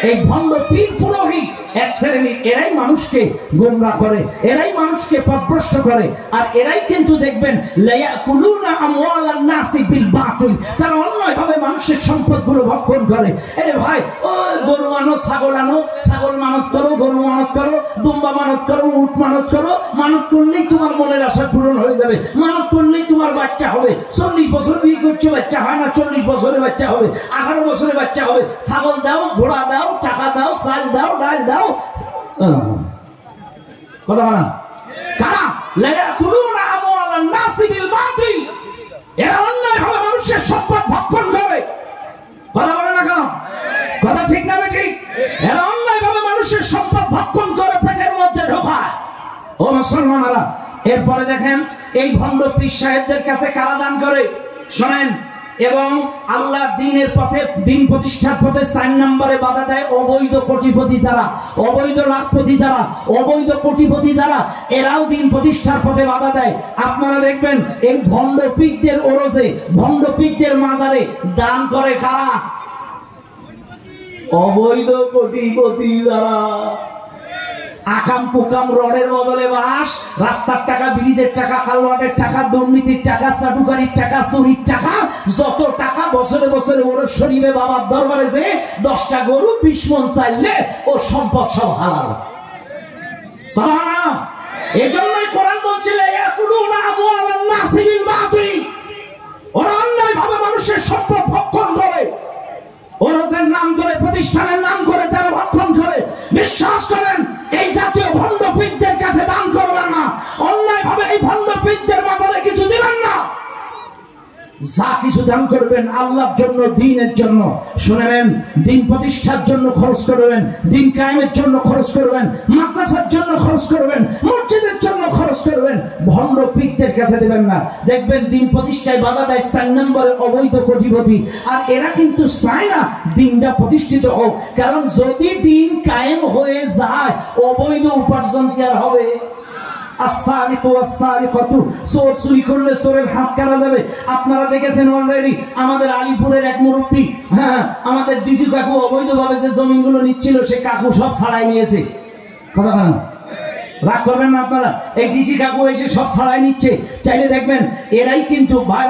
এই ভণ্ড পীর পুরোহিত এক শ্রেণীর, এরাই মানুষকে গোমরাহ করে, এরাই মানুষকে পথভ্রষ্ট করে, আর এরাই কিন্তু দেখবেন লায়াকুলুনা আমওয়ালান নাসি বিল বাতিল, তারা অন্যায়ভাবে মানুষের সম্পদগুলো ভক্ষণ করে। আরে ভাই, ও গরু আনো, ছাগল আনো, ছাগল মানত করো, গরু মানত করো, দুম্বা মানত করো, উট মানত করো, মানত করলেই তোমার মনের আশা পূরণ হয়ে যাবে, মানত করলেই তোমার বাচ্চা হবে। 40 বছর বিয়ে করছে, বাচ্চা হয় না, 40 বছরে বাচ্চা হবে, 18 বছরে বাচ্চা হবে। ছাগল দাও, ঘোড়া দাও, টাকা দাও, চাল দাও, ডাল দাও। কথা বলা কারা? লায়াকুলুনা আমওয়ালান নাসি বিল বাতিল, এরা অন্যায়ভাবে মানুষের সম্পদ ভক্ষণ করে। কথা বলে না কেন? কথা ঠিক না ঠিক? এরা অন্যায়ভাবে মানুষের সম্পদ ভক্ষণ করে পেটের মধ্যে ঢোকায়। ও মুসলমানেরা, এরপরে দেখেন এই ভণ্ড পীর সাহেবদের কাছে কারা দান করে। শোনেন, এবং আল্লাহর দ্বীনের পথে, দ্বীন প্রতিষ্ঠার পথে 4 নম্বরে বাধা দেয় অবৈধ কোটিপতি যারা, অবৈধ লাখপতি যারা, অবৈধ কোটিপতি যারা, এরাও দ্বীন প্রতিষ্ঠার পথে বাধা দেয়। আপনারা দেখবেন এই ভণ্ড পীরদের ওরসে, ভণ্ড পীরদের মাজারে দান করে কারা? অবৈধ কোটিপতি যারা। আকাম কুকাম রডের বদলে বাস, রাস্তার টাকা, ব্রিজের টাকা, কালওয়াটের টাকা, দুর্নীতির টাকা, চাটুকারির টাকা, চুরির টাকা, যত টাকা বছরে বছরে ওর শরীরে বাবার দরবারে যে 10টা গরু 20 মণ চাইলে ও সম্পদ সব হালাল। কথা না? এজন্যই কোরআন বলছে লায়াকুলুনা আমওয়ালান নাসি বিল বাতিল, ওরা অন্যায়ভাবে মানুষের সম্পদ ভক্ষণ করে। ওরসের নাম করে, প্রতিষ্ঠানের নাম করে যারা ভক্ষণ করে, বিশ্বাস করেন এই জাতীয় ভণ্ড পীরদের কাছে দান করবেন না, অন্যায়ভাবে এই ভণ্ড পীরদের মাজারে কিছু দিবেন না। যা কিছু দান করবেন আল্লাহর জন্য, দ্বীনের জন্য, শুনেন, দ্বীন প্রতিষ্ঠার জন্য খরচ করবেন, দ্বীন কায়েমের জন্য খরচ করবেন, মাদ্রাসার জন্য খরচ করবেন, মসজিদের জন্য খরচ করবেন। ভণ্ড পীরদের কাছে দেবেন না। দেখবেন দ্বীন প্রতিষ্ঠায় বাধা দেয় 4 নম্বরে অবৈধ কোটিপতি, আর এরা কিন্তু চায় না দ্বীনটা প্রতিষ্ঠিত হোক, কারণ যদি দ্বীন কায়েম হয়ে যায় অবৈধ উপার্জন কি আর হবে? চোর চুরি করলে চোরের হাত কাটা যাবে। আপনারা দেখেছেন অলরেডি আমাদের আলিপুরের এক মুরব্বী, হ্যাঁ, আমাদের ডিসি কাকু অবৈধভাবে যে জমিগুলো নিচ্ছিল সে কাকু সব ছাড়াই নিয়েছে। কথা বলেন, রাগ করবেন না আপনারা। এই ডিসি কাকু এসে সব ছাড়াই নিচ্ছে। চাইলে দেখবেন এরাই কিন্তু, ভাই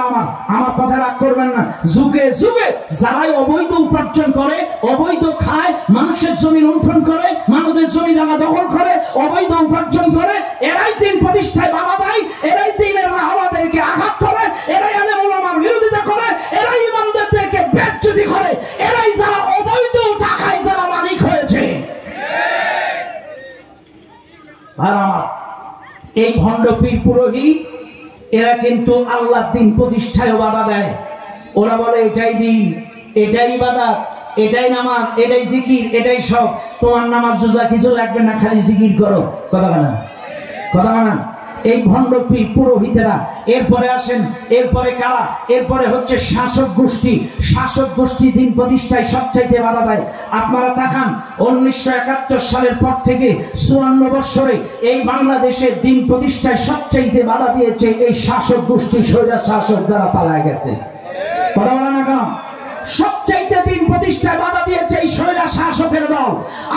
আমার কথা রাগ করবেন না, যুগে যুগে যারাই অবৈধ উপার্জন করে, অবৈধ খায়, মানুষের জমি লুণ্ঠন করে, মানুষের জমি জায়গা দখল করে, অবৈধ উপার্জন করে, এরাই দ্বীন প্রতিষ্ঠায় বাধা দেয়, এরাই দ্বীনের আমাদেরকে আঘাত করে, এরাই আলেম ওলামার বিরোধিতা করে, এরাই ইমামদেরকে বেজ্জতি করে, এরাই যারা অবৈধ টাকায় যারা মালিক হয়েছে। এই ভণ্ড পীর পুরোহিত এরা কিন্তু আল্লাহর দ্বীন প্রতিষ্ঠায় বাধা দেয়। ওরা বলে এটাই দ্বীন, এটাই ইবাদত, এটাই নামাজ, এটাই জিকির, এটাই সব। তোমার নামাজ রোজা কিছু লাগবে না, খালি জিকির করো। কথা বলেন, কথা বলেন। এই ভণ্ড পীর পুরোহিতেরা। এরপরে আসেন, এরপরে কারা? এরপরে হচ্ছে শাসক গোষ্ঠী। শাসক গোষ্ঠী দ্বীন প্রতিষ্ঠায় সবচাইতে বাধা দেয়। আপনারা তাকান, 1971 সালের পর থেকে 54 বছরে এই বাংলাদেশে দ্বীন প্রতিষ্ঠায় সবচাইতে বাধা দিয়েছে এই শাসক গোষ্ঠী, স্বৈরাচার শাসক যারা পালায় গেছে। কথা বলে না কেন? সবচাইতে দ্বীন প্রতিষ্ঠায় বাধা দিয়েছে এই স্বৈরাচার শাসকের দল।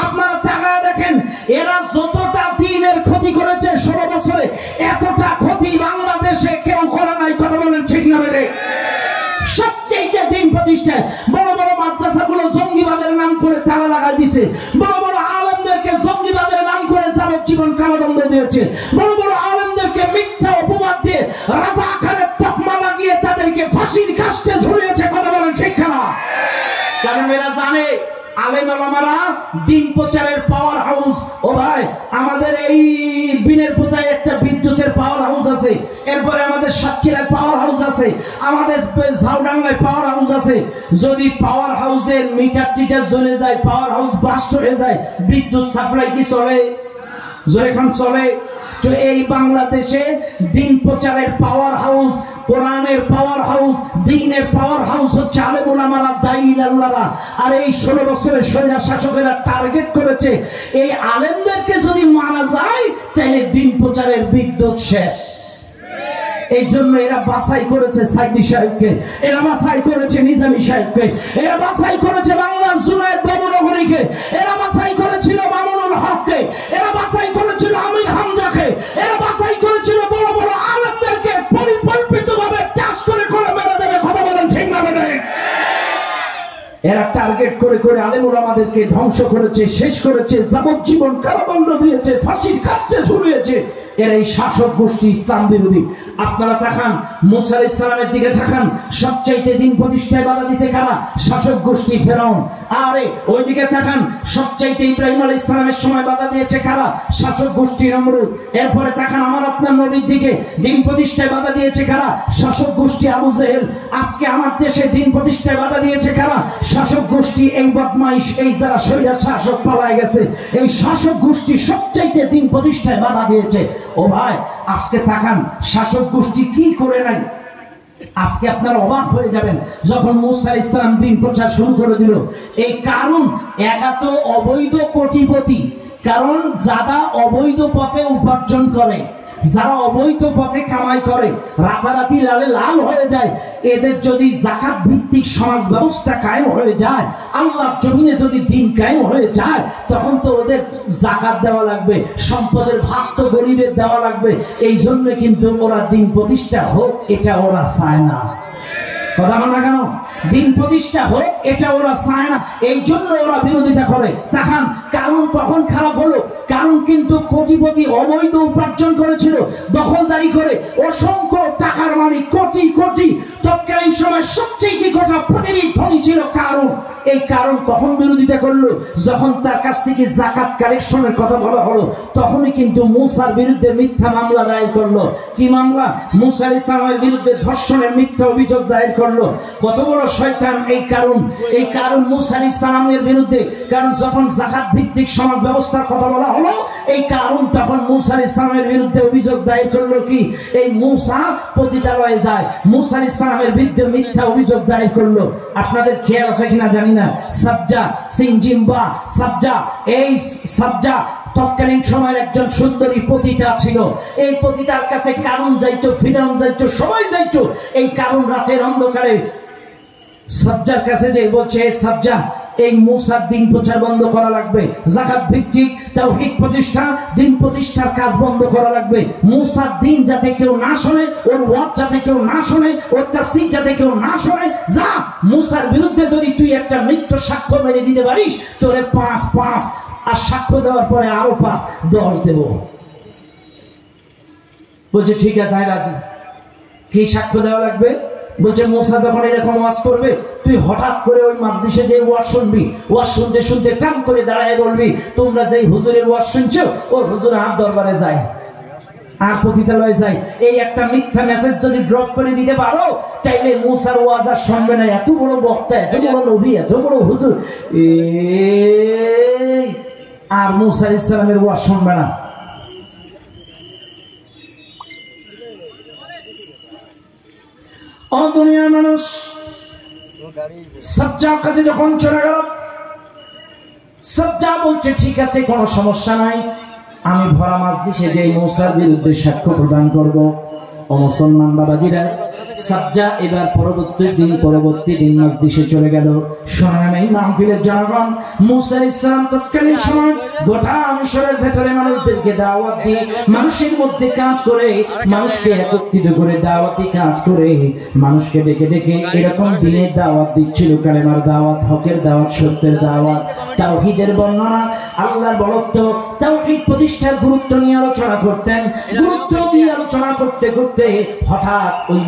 আপনারা তাকায় দেখেন, এরা যতটা দ্বীনের ক্ষতি করেছে 16 বছরে, এতটা ক্ষতি বাংলাদেশে কেউ করে নাই। কথা বলেন ঠিক না বেরে? সবচাইতে দ্বীন প্রতিষ্ঠায় বড় বড় মাদ্রাসাগুলো জঙ্গিবাদের নাম করে তালা লাগাই দিছে, বড় বড় আলেমদেরকে জঙ্গিবাদের নাম করে যাবজ্জীবন কারাদণ্ড দিয়েছে, বড় বড় আলেমদেরকে মিথ্যা অপবাদ দিয়ে রাজাকারের তকমা লাগিয়ে তাদেরকে ফাঁসির কাস্টে ঝুলিয়েছে। কথা বলেন ঠিক না? কারণ এরা জানে আলেম আলেম ওলামারা দিন প্রচারের পাওয়ার হাউস। ও ভাই, আমাদের এই বিনের পোতায় একটা বিদ্যুতের পাওয়ার হাউস আছে, এরপরে আমাদের সাতক্ষীরায় পাওয়ার হাউস আছে, আমাদের ঝাউডাঙ্গায় পাওয়ার হাউস আছে। যদি পাওয়ার হাউসের মিটার টিটার জ্বলে যায়, পাওয়ার হাউস বাস্ট হয়ে যায়, বিদ্যুৎ সাপ্লাই কি চলে? যেখান চলে। তো এই বাংলাদেশে দিন প্রচারের পাওয়ার হাউস, কোরআনের পাওয়ার হাউস, দ্বীনের পাওয়ার হাউস হচ্ছে আলেম ওলামারা, দাঈ আল্লাহরা। আর এই 16 বছরের স্বৈরাচার শাসকেরা টার্গেট করেছে এই আলেমদেরকে যদি মারা যায় তাহলে দিন প্রচারের বিদ্যুৎ শেষ। এই জন্য এরা বাছাই করেছে সাইদি সাহেবকে, এরা বাছাই করেছে নিজামী সাহেবকে, এরা বাছাই করেছে বাংলার জুনায়েদ বাবুনগরীকে, এরা বাছাই করেছিল মামুনুল হককে, এরা বাছাই করেছিল আমির হামজাকে, এরা বাছাই করেছিল বড় বড় আলেমদেরকে। পরিকল্পিতভাবে টাচ করে করে মেরে দেবে। কথা বলেন ঠিক না বেঠিক? এরা টার্গেট করে করে আলেম ওলামাদেরকে ধ্বংস করেছে, শেষ করেছে, যাবজ্জীবন কারাদণ্ড দিয়েছে, ফাঁসির কাস্টে ঝুলিয়েছে। এরা এই শাসক গোষ্ঠী ইসলাম বিরোধী। আপনারা তাকান মুসা আলাইহিস সালামের দিকে তাকান, সবচাইতে দিন প্রতিষ্ঠায় বাধা দিয়েছে কারা? শাসক গোষ্ঠী ফেরাউন। আরে ওইদিকে তাকান, সবচাইতে ইব্রাহিম আলাইহিস সালামের সময় বাধা দিয়েছে কারা? শাসক গোষ্ঠী নমরুদ। এরপরে তাকান আমার আপনার নবীর দিকে, দিন প্রতিষ্ঠায় বাধা দিয়েছে কারা? শাসক গোষ্ঠী আবু জেহেল। আজকে আমার দেশে দিন প্রতিষ্ঠায় বাধা দিয়েছে কারা? শাসক গোষ্ঠী। এই বদমাইশ, এই যারা স্বৈরাচার শাসক পালায় গেছে, এই শাসক গোষ্ঠী সবচাইতে দিন প্রতিষ্ঠায় বাধা দিয়েছে। ও ভাই, আজকে তাকান শাসক গোষ্ঠী কি করে নাই। আজকে আপনারা অবাক হয়ে যাবেন, যখন মুসা আলাইহিস সালাম দিন প্রচার শুরু করে দিল, এই কারণ একা তো অবৈধ কোটিপতি, কারণ যারা অবৈধ পথে উপার্জন করে, যারা অবৈধ পথে কামাই করে, রাতারাতি লালে লাল হয়ে যায়, এদের যদি যাকাত ভিত্তিক সমাজ ব্যবস্থা কায়েম হয়ে যায়, আল্লাহর জমিনে যদি দিন কায়েম হয়ে যায়, তখন তো ওদের যাকাত দেওয়া লাগবে, সম্পদের ভাগ তো গরিবের দেওয়া লাগবে। এই জন্য কিন্তু ওরা দিন প্রতিষ্ঠা হোক এটা ওরা চায় না। কথা বল না কেন? দিন প্রতিষ্ঠা হোক এটা ওরা চায় না, এই জন্য ওরা বিরোধিতা করে। তখন কারণ কখন খারাপ হলো? কারণ কিন্তু কোটিপতি অবৈধ উপার্জন করেছিল, দখলদারি করে অসংখ্য টাকার মালিক, কোটি কোটি। তৎকালীন সময় সবচেয়ে গোটা পৃথিবীর ধনী ছিল কারণ। এই কারণ কখন বিরোধিতা করলো? যখন তার কাছ থেকে যাকাত কালেকশনের কথা বলা হলো, তখনই কিন্তু মুসার বিরুদ্ধে মিথ্যা মামলা দায়ের করলো। কি মামলা? মুসা আলাইহিস সালামের বিরুদ্ধে ধর্ষণের মিথ্যা অভিযোগ দায়ের করলো। কত বড় শয়তান এই কারণ! এই কারণ মুসা আলাইহিস সালামের বিরুদ্ধে, কারণ যখন যাকাত ভিত্তিক সমাজ ব্যবস্থার কথা বলা হলো, এই কারণ তখন মুসা আলাইহিস সালামের বিরুদ্ধে অভিযোগ দায়ের করলো। কি? এই মুসা পতিতালয়ে যায়, মুসা আলাইহিস সালামের বিরুদ্ধে মিথ্যা অভিযোগ দায়ের করলো। আপনাদের খেয়াল আছে কিনা জানি না, সাবজা সিনজিম্বা সাবজা, এই সাবজা তৎকালীন সময়ের একজন সুন্দরী পতিতা ছিল। এই পতিতার কাছে কারণ যাইতো, ফিরাউন যাইতো, সবাই যাইতো। এই কারণ রাতের অন্ধকারে সাবজার কাছে যে বলছে, সাবজা, এই মুসার দিন প্রচার বন্ধ করা লাগবে, যাকাত ভিত্তিক তাওহীদ প্রতিষ্ঠা, দিন প্রতিষ্ঠার কাজ বন্ধ করা লাগবে। মুসার দিন যাতে কেউ না শোনে, ওর ওয়াজ যাতে কেউ না শোনে, ওর তাফসীর যাতে কেউ না শোনে। যা, মুসার বিরুদ্ধে যদি তুই একটা মিথ্যা সাক্ষ্য মেরে দিতে পারিস, তোরে 5 আর সাক্ষ্য দেওয়ার পরে আরো 10 দেব। বলছে ঠিক আছে, আমি রাজি। কি সাক্ষ্য দেওয়া লাগবে? বলছে মুসা যখন এরকম ওয়াজ করবে, তুই হঠাৎ করে ওই মাজলিসে যে ওয়াজ শুনবি, ওয়াজ শুনতে শুনতে টান করে দাঁড়ায় বলবি, তোমরা যেই হুজুরের ওয়াজ শুনছো, ওর হুজুর হাত দরবারে যায় আর পতিতালয়ে যায়। এই একটা মিথ্যা মেসেজ যদি ড্রপ করে দিতে পারো, চাইলে মুসার ওয়াজ আর শুনবে না। এত বড় বক্তা, এত বড় নবী, এত বড় হুজুর, আর মুসা আলাইহিস সালামের ওয়াজ শুনবে না। ও দুনিয়ার মানুষ, সাজ্জার কাছে যখন চলে গেল, সাজ্জা বলছে ঠিক আছে, কোনো সমস্যা নাই, আমি ভরা মাজলিসে যে মুসার বিরুদ্ধে সাক্ষ্য প্রদান করব। ও মুসলমান বাবাজিরা, সাজ্জা এবার পরবর্তী দিন মাজলিসে চলে গেল। শোনা নেই মাহফিলের জনগণ, মুসা আলাইহিস সালাম তৎকালীন সময় গোটা মিশরের ভেতরে মানুষদেরকে দাওয়াত দিয়ে, মানুষের মধ্যে কাজ করে, মানুষকে একত্রিত করে দাওয়াতি কাজ করে, মানুষকে ডেকে ডেকে এরকম দিনের দাওয়াত দিচ্ছিল। কালেমার দাওয়াত, হকের দাওয়াত, সত্যের দাওয়াত, তাওহীদের বর্ণনা, আল্লাহর বড়ত্ব, তাওহীদ প্রতিষ্ঠার গুরুত্ব নিয়ে আলোচনা করতেন। গুরুত্ব দিয়ে আলোচনা করতে করতে হঠাৎ ওই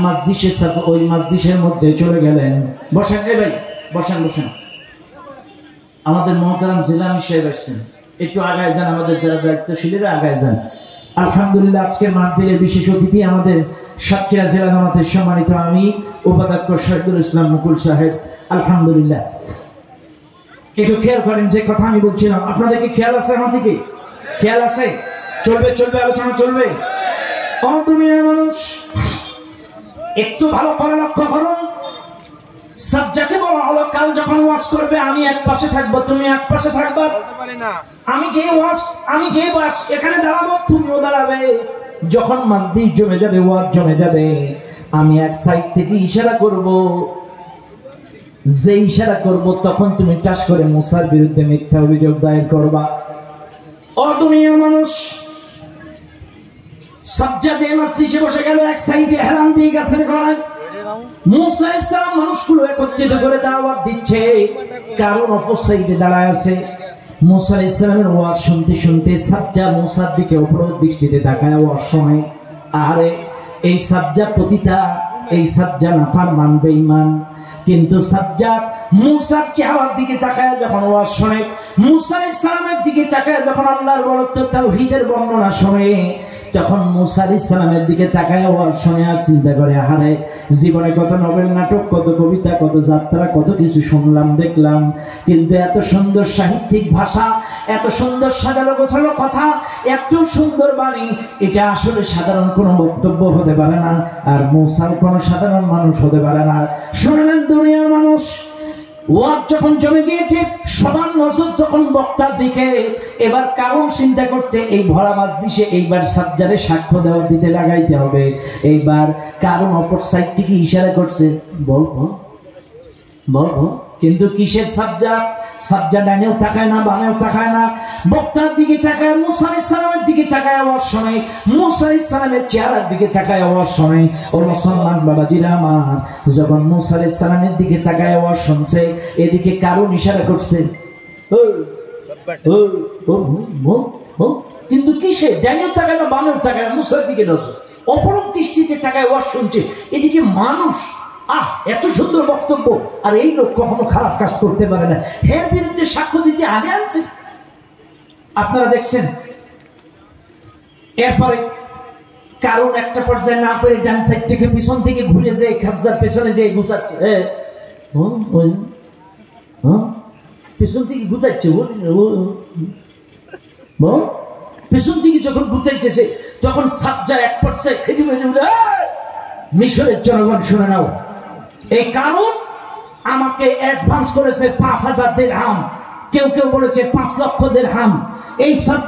মাজলিসের মধ্যে চলে গেলেন। বসেন, ভাই বসেন, আমাদের মহতারাম জিলানী সাহেব আসছেন, একটু আগায় যান, আমাদের যারা দায়িত্বশীলেরা আগায় যান। আলহামদুলিল্লাহ আজকের মাহফিলের বিশেষ অতিথি আমাদের সাতক্ষীরা জেলা জামাতের সম্মানিত আমির উপাধ্যক্ষ শহীদুল ইসলাম মুকুল সাহেব। আলহামদুলিল্লাহ একটু খেয়াল করেন যে কথা আমি বলছিলাম, আপনাদেরকে খেয়াল আছে? আমার দিকে খেয়াল আছে? চলবে চলবে, আলোচনা চলবে। দুনিয়ার মানুষ একটু ভালো করে লক্ষ্য করুন। সাজ্জাকে বলা হলো কাল যখন ওয়াজ করবে আমি এক পাশে থাকবো, তুমি এক পাশে থাকবা। আমি যে ওয়াজ এখানে দাঁড়াবো তুমিও দাঁড়াবে। যখন মসজিদ জমে যাবে, ওয়াজ জমে যাবে, আমি এক সাইড থেকে ইশারা করব, যে ইশারা করব তখন তুমি টাস করে মুসার বিরুদ্ধে মিথ্যা অভিযোগ দায়ের করবা। দুনিয়ার মানুষ সাজ্জা যে মজলিসে বসে গেল, এক সাইডে হেলান দিয়ে গাছের গোড়ায় মুসা আলাইহিস সালাম মানুষগুলো একত্রিত করে দাওয়াত দিচ্ছে, কারণ অপর সাইডে দাঁড়ায় আছে। মুসা আলাইহিস সালামের ওয়াজ শুনতে শুনতে সাজ্জা মুসার দিকে অপরাধ দৃষ্টিতে তাকায় ওয়াজ শুনে। আরে এই সাজ্জা পতিতা, এই সাজ্জা নাফরমান বেঈমান, কিন্তু সাজ্জাদ মুসার চেহারার দিকে তাকায় যখন ওয়াজ শুনে, মুসা আলাইহিস সালামের দিকে তাকায় যখন আল্লাহর বরত্ব তাওহীদের বর্ণনা শুনে, তখন মুসা আলাইহিস সালামের দিকে তাকায় ওয়াজ শুনে আর চিন্তা করে, আরে জীবনে কত নভেল নাটক, কত কবিতা, কত যাত্রা, কত কিছু শুনলাম দেখলাম, কিন্তু এত সুন্দর সাহিত্যিক ভাষা, এত সুন্দর সাজানো গোছানো কথা, এত সুন্দর বাণী, এটা আসলে সাধারণ কোনো বক্তব্য হতে পারে না, আর মুসার কোনো সাধারণ মানুষ হতে পারে না। শুনলেন দুনিয়ার মানুষ, ওয়াজ যখন জমে গিয়েছে, সবার নজর যখন বক্তার দিকে, এবার কারণ চিন্তা করতে এই ভরা মজলিসে এইবার সাজ্জারে সাক্ষ্য দেওয়া দিতে লাগাইতে হবে। এইবার কারণ অপর সাইড থেকে ইশারা করছে, বলবো বলবো, কিন্তু কিসের সাজ্জা? সাজ্জা ডানেও তাকায় না, বামেও তাকায় না, বক্তার দিকে তাকায়, মুসা আলাইহিস সালামের দিকে তাকায় আওয়াজ শোনে, মুসা আলাইহিস সালামের চেহারার দিকে তাকায় আওয়াজ শোনে। ও মুসলমান বাবাজিরা আমার, যখন মুসা আলাইহিস সালামের দিকে তাকায় আওয়াজ শুনছে, এদিকে কারণ ইশারা করছে, কিন্তু কিসে? ডানেও তাকায় না, বামেও তাকায় না, মুসার দিকে নজর, অপরক দৃষ্টিতে তাকায় আওয়াজ শুনছে। এদিকে মানুষ, এত সুন্দর বক্তব্য, আর এই লোক কখনো খারাপ কাজ করতে পারে না, এর বিরুদ্ধে সাক্ষ্য দিতে আগে আনছে। আপনারা দেখছেন, এরপরে কারণ একটা পর্যায়ে না পেরে ডান সাইড থেকে পিছন থেকে ঘুরে যে খাদ্দার পেছনে যে গুছাচ্ছে, পিছন থেকে গুতাচ্ছে, পিছন থেকে যখন গুতাইতেছে তখন সাজ্জা এক পর্যায়ে খেজে মেজে বলে, মিশরের জনগণ শুনে নাও, এই কারণ আমাকে অ্যাডভান্স করেছে ৫,০০০ দিরহাম, কেউ কেউ বলেছে ৫ লক্ষ দিরহাম।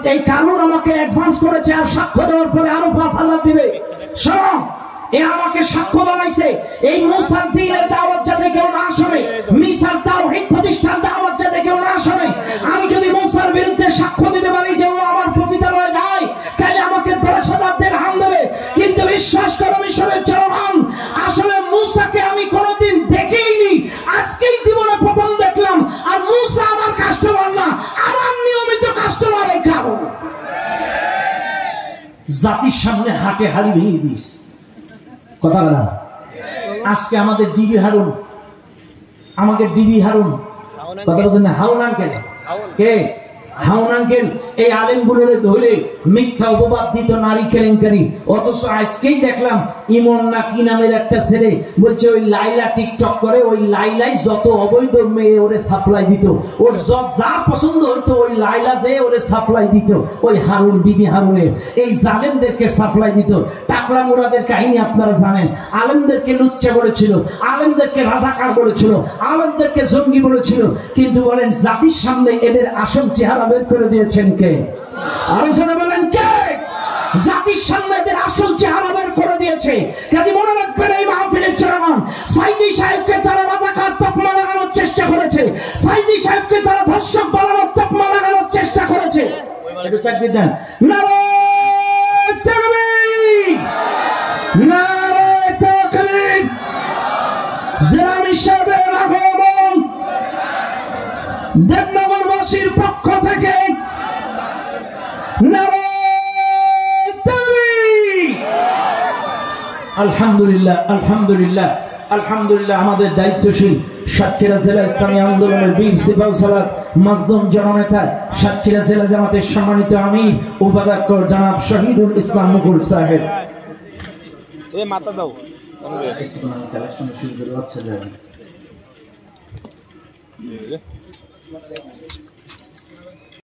এই কারণ আমাকে অ্যাডভান্স করেছে, আর সাক্ষ্য দেওয়ার পরে আরো ৫,০০০ দিবে। শোনো, এ আমাকে সাক্ষ্য বানাইছে, এই মুসার দ্বীনের দাওয়াত যাতে কেউ না শোনে, মিসার তাওহীদ প্রতিষ্ঠান দাওয়াত যাতে কেউ না শোনে। আমি যদি মুসার বিরুদ্ধে সাক্ষ্য দিতে পারি যে ও আমার পতিতালয়ে যায়, তাহলে আমাকে ১০,০০০ দিরহাম দেবে। কিন্তু বিশ্বাস করো মিশরের জনগণ, আসলে মুসাকে আমি কোনোদিন দেখিনি, আজকেই জীবনে প্রথম দেখলাম। আর মুসা আমার কাস্টমার না, আমার নিয়মিত কাস্টমার। এই কারণ জাতির সামনে হাটে হাড়ি ভেঙে দিস, কথা বলা। আজকে আমাদের ডিবি হারুন, আমাকে ডিবি হারুন, কথা বলছেন না, হারুন আঙ্কেল, কে হারুন আঙ্কেল, এই আলেমগুলোরে ধরে মিথ্যা অপবাদ দিত, নারী কেলেঙ্কারি। অথচ আজকেই দেখলাম ইমন না কি নামের একটা ছেলে বলছে ওই লাইলা টিকটক করে, ওই লাইলাই যত অবৈধ মেয়ে ওরে সাপ্লাই দিত, ওর যা পছন্দ হতো ওই লাইলা যে ওরে সাপ্লাই দিত। ওই হারুন, ডিবি হারুনের এই জালেমদেরকে সাপ্লাই দিত। টাকলা মুরাদের কাহিনী আপনারা জানেন, আলেমদেরকে লুচ্চা বলেছিল, আলেমদেরকে রাজাকার বলেছিল, আলেমদেরকে জঙ্গি বলেছিল। কিন্তু বলেন জাতির সামনে এদের আসল চেহারা বের করে দিয়েছেন কে? আলোচনা বলেন কে? জাতির সামনে এদের আসল চেহারা বের করে দিয়েছে। কাজে মনে রাখবেন এই মাহফিলের জনগণ, সাইদি সাহেবকে তারা রাজাকার তকমা লাগানোর চেষ্টা করেছে, সাইদি সাহেবকে তারা ধর্ষক বানানোর তকমা লাগানোর চেষ্টা করেছে। একটু তাকবীর দেন, নারে তাকবীর, নারে তাকবীর। জেলামি সাহেবের আগমন দেবনগরবাসীর পক্ষ থেকে নারে তাকবীর। আলহামদুলিল্লাহ, আলহামদুলিল্লাহ। আলহামদুলিল্লাহ আমাদের দায়িত্বশীল সাতক্ষীরা জেলা ইসলামী আন্দোলনের বীর সিপাহ সালাত মাজলুম জননেতা সাতক্ষীরা জেলা জামাতের সম্মানিত আমির উপাধ্যক্ষ জনাব শহীদুল ইসলাম মুকুল সাহেব। এ মাথা দাও একটু কালেকশন শুরু করে আচ্ছা যাবে।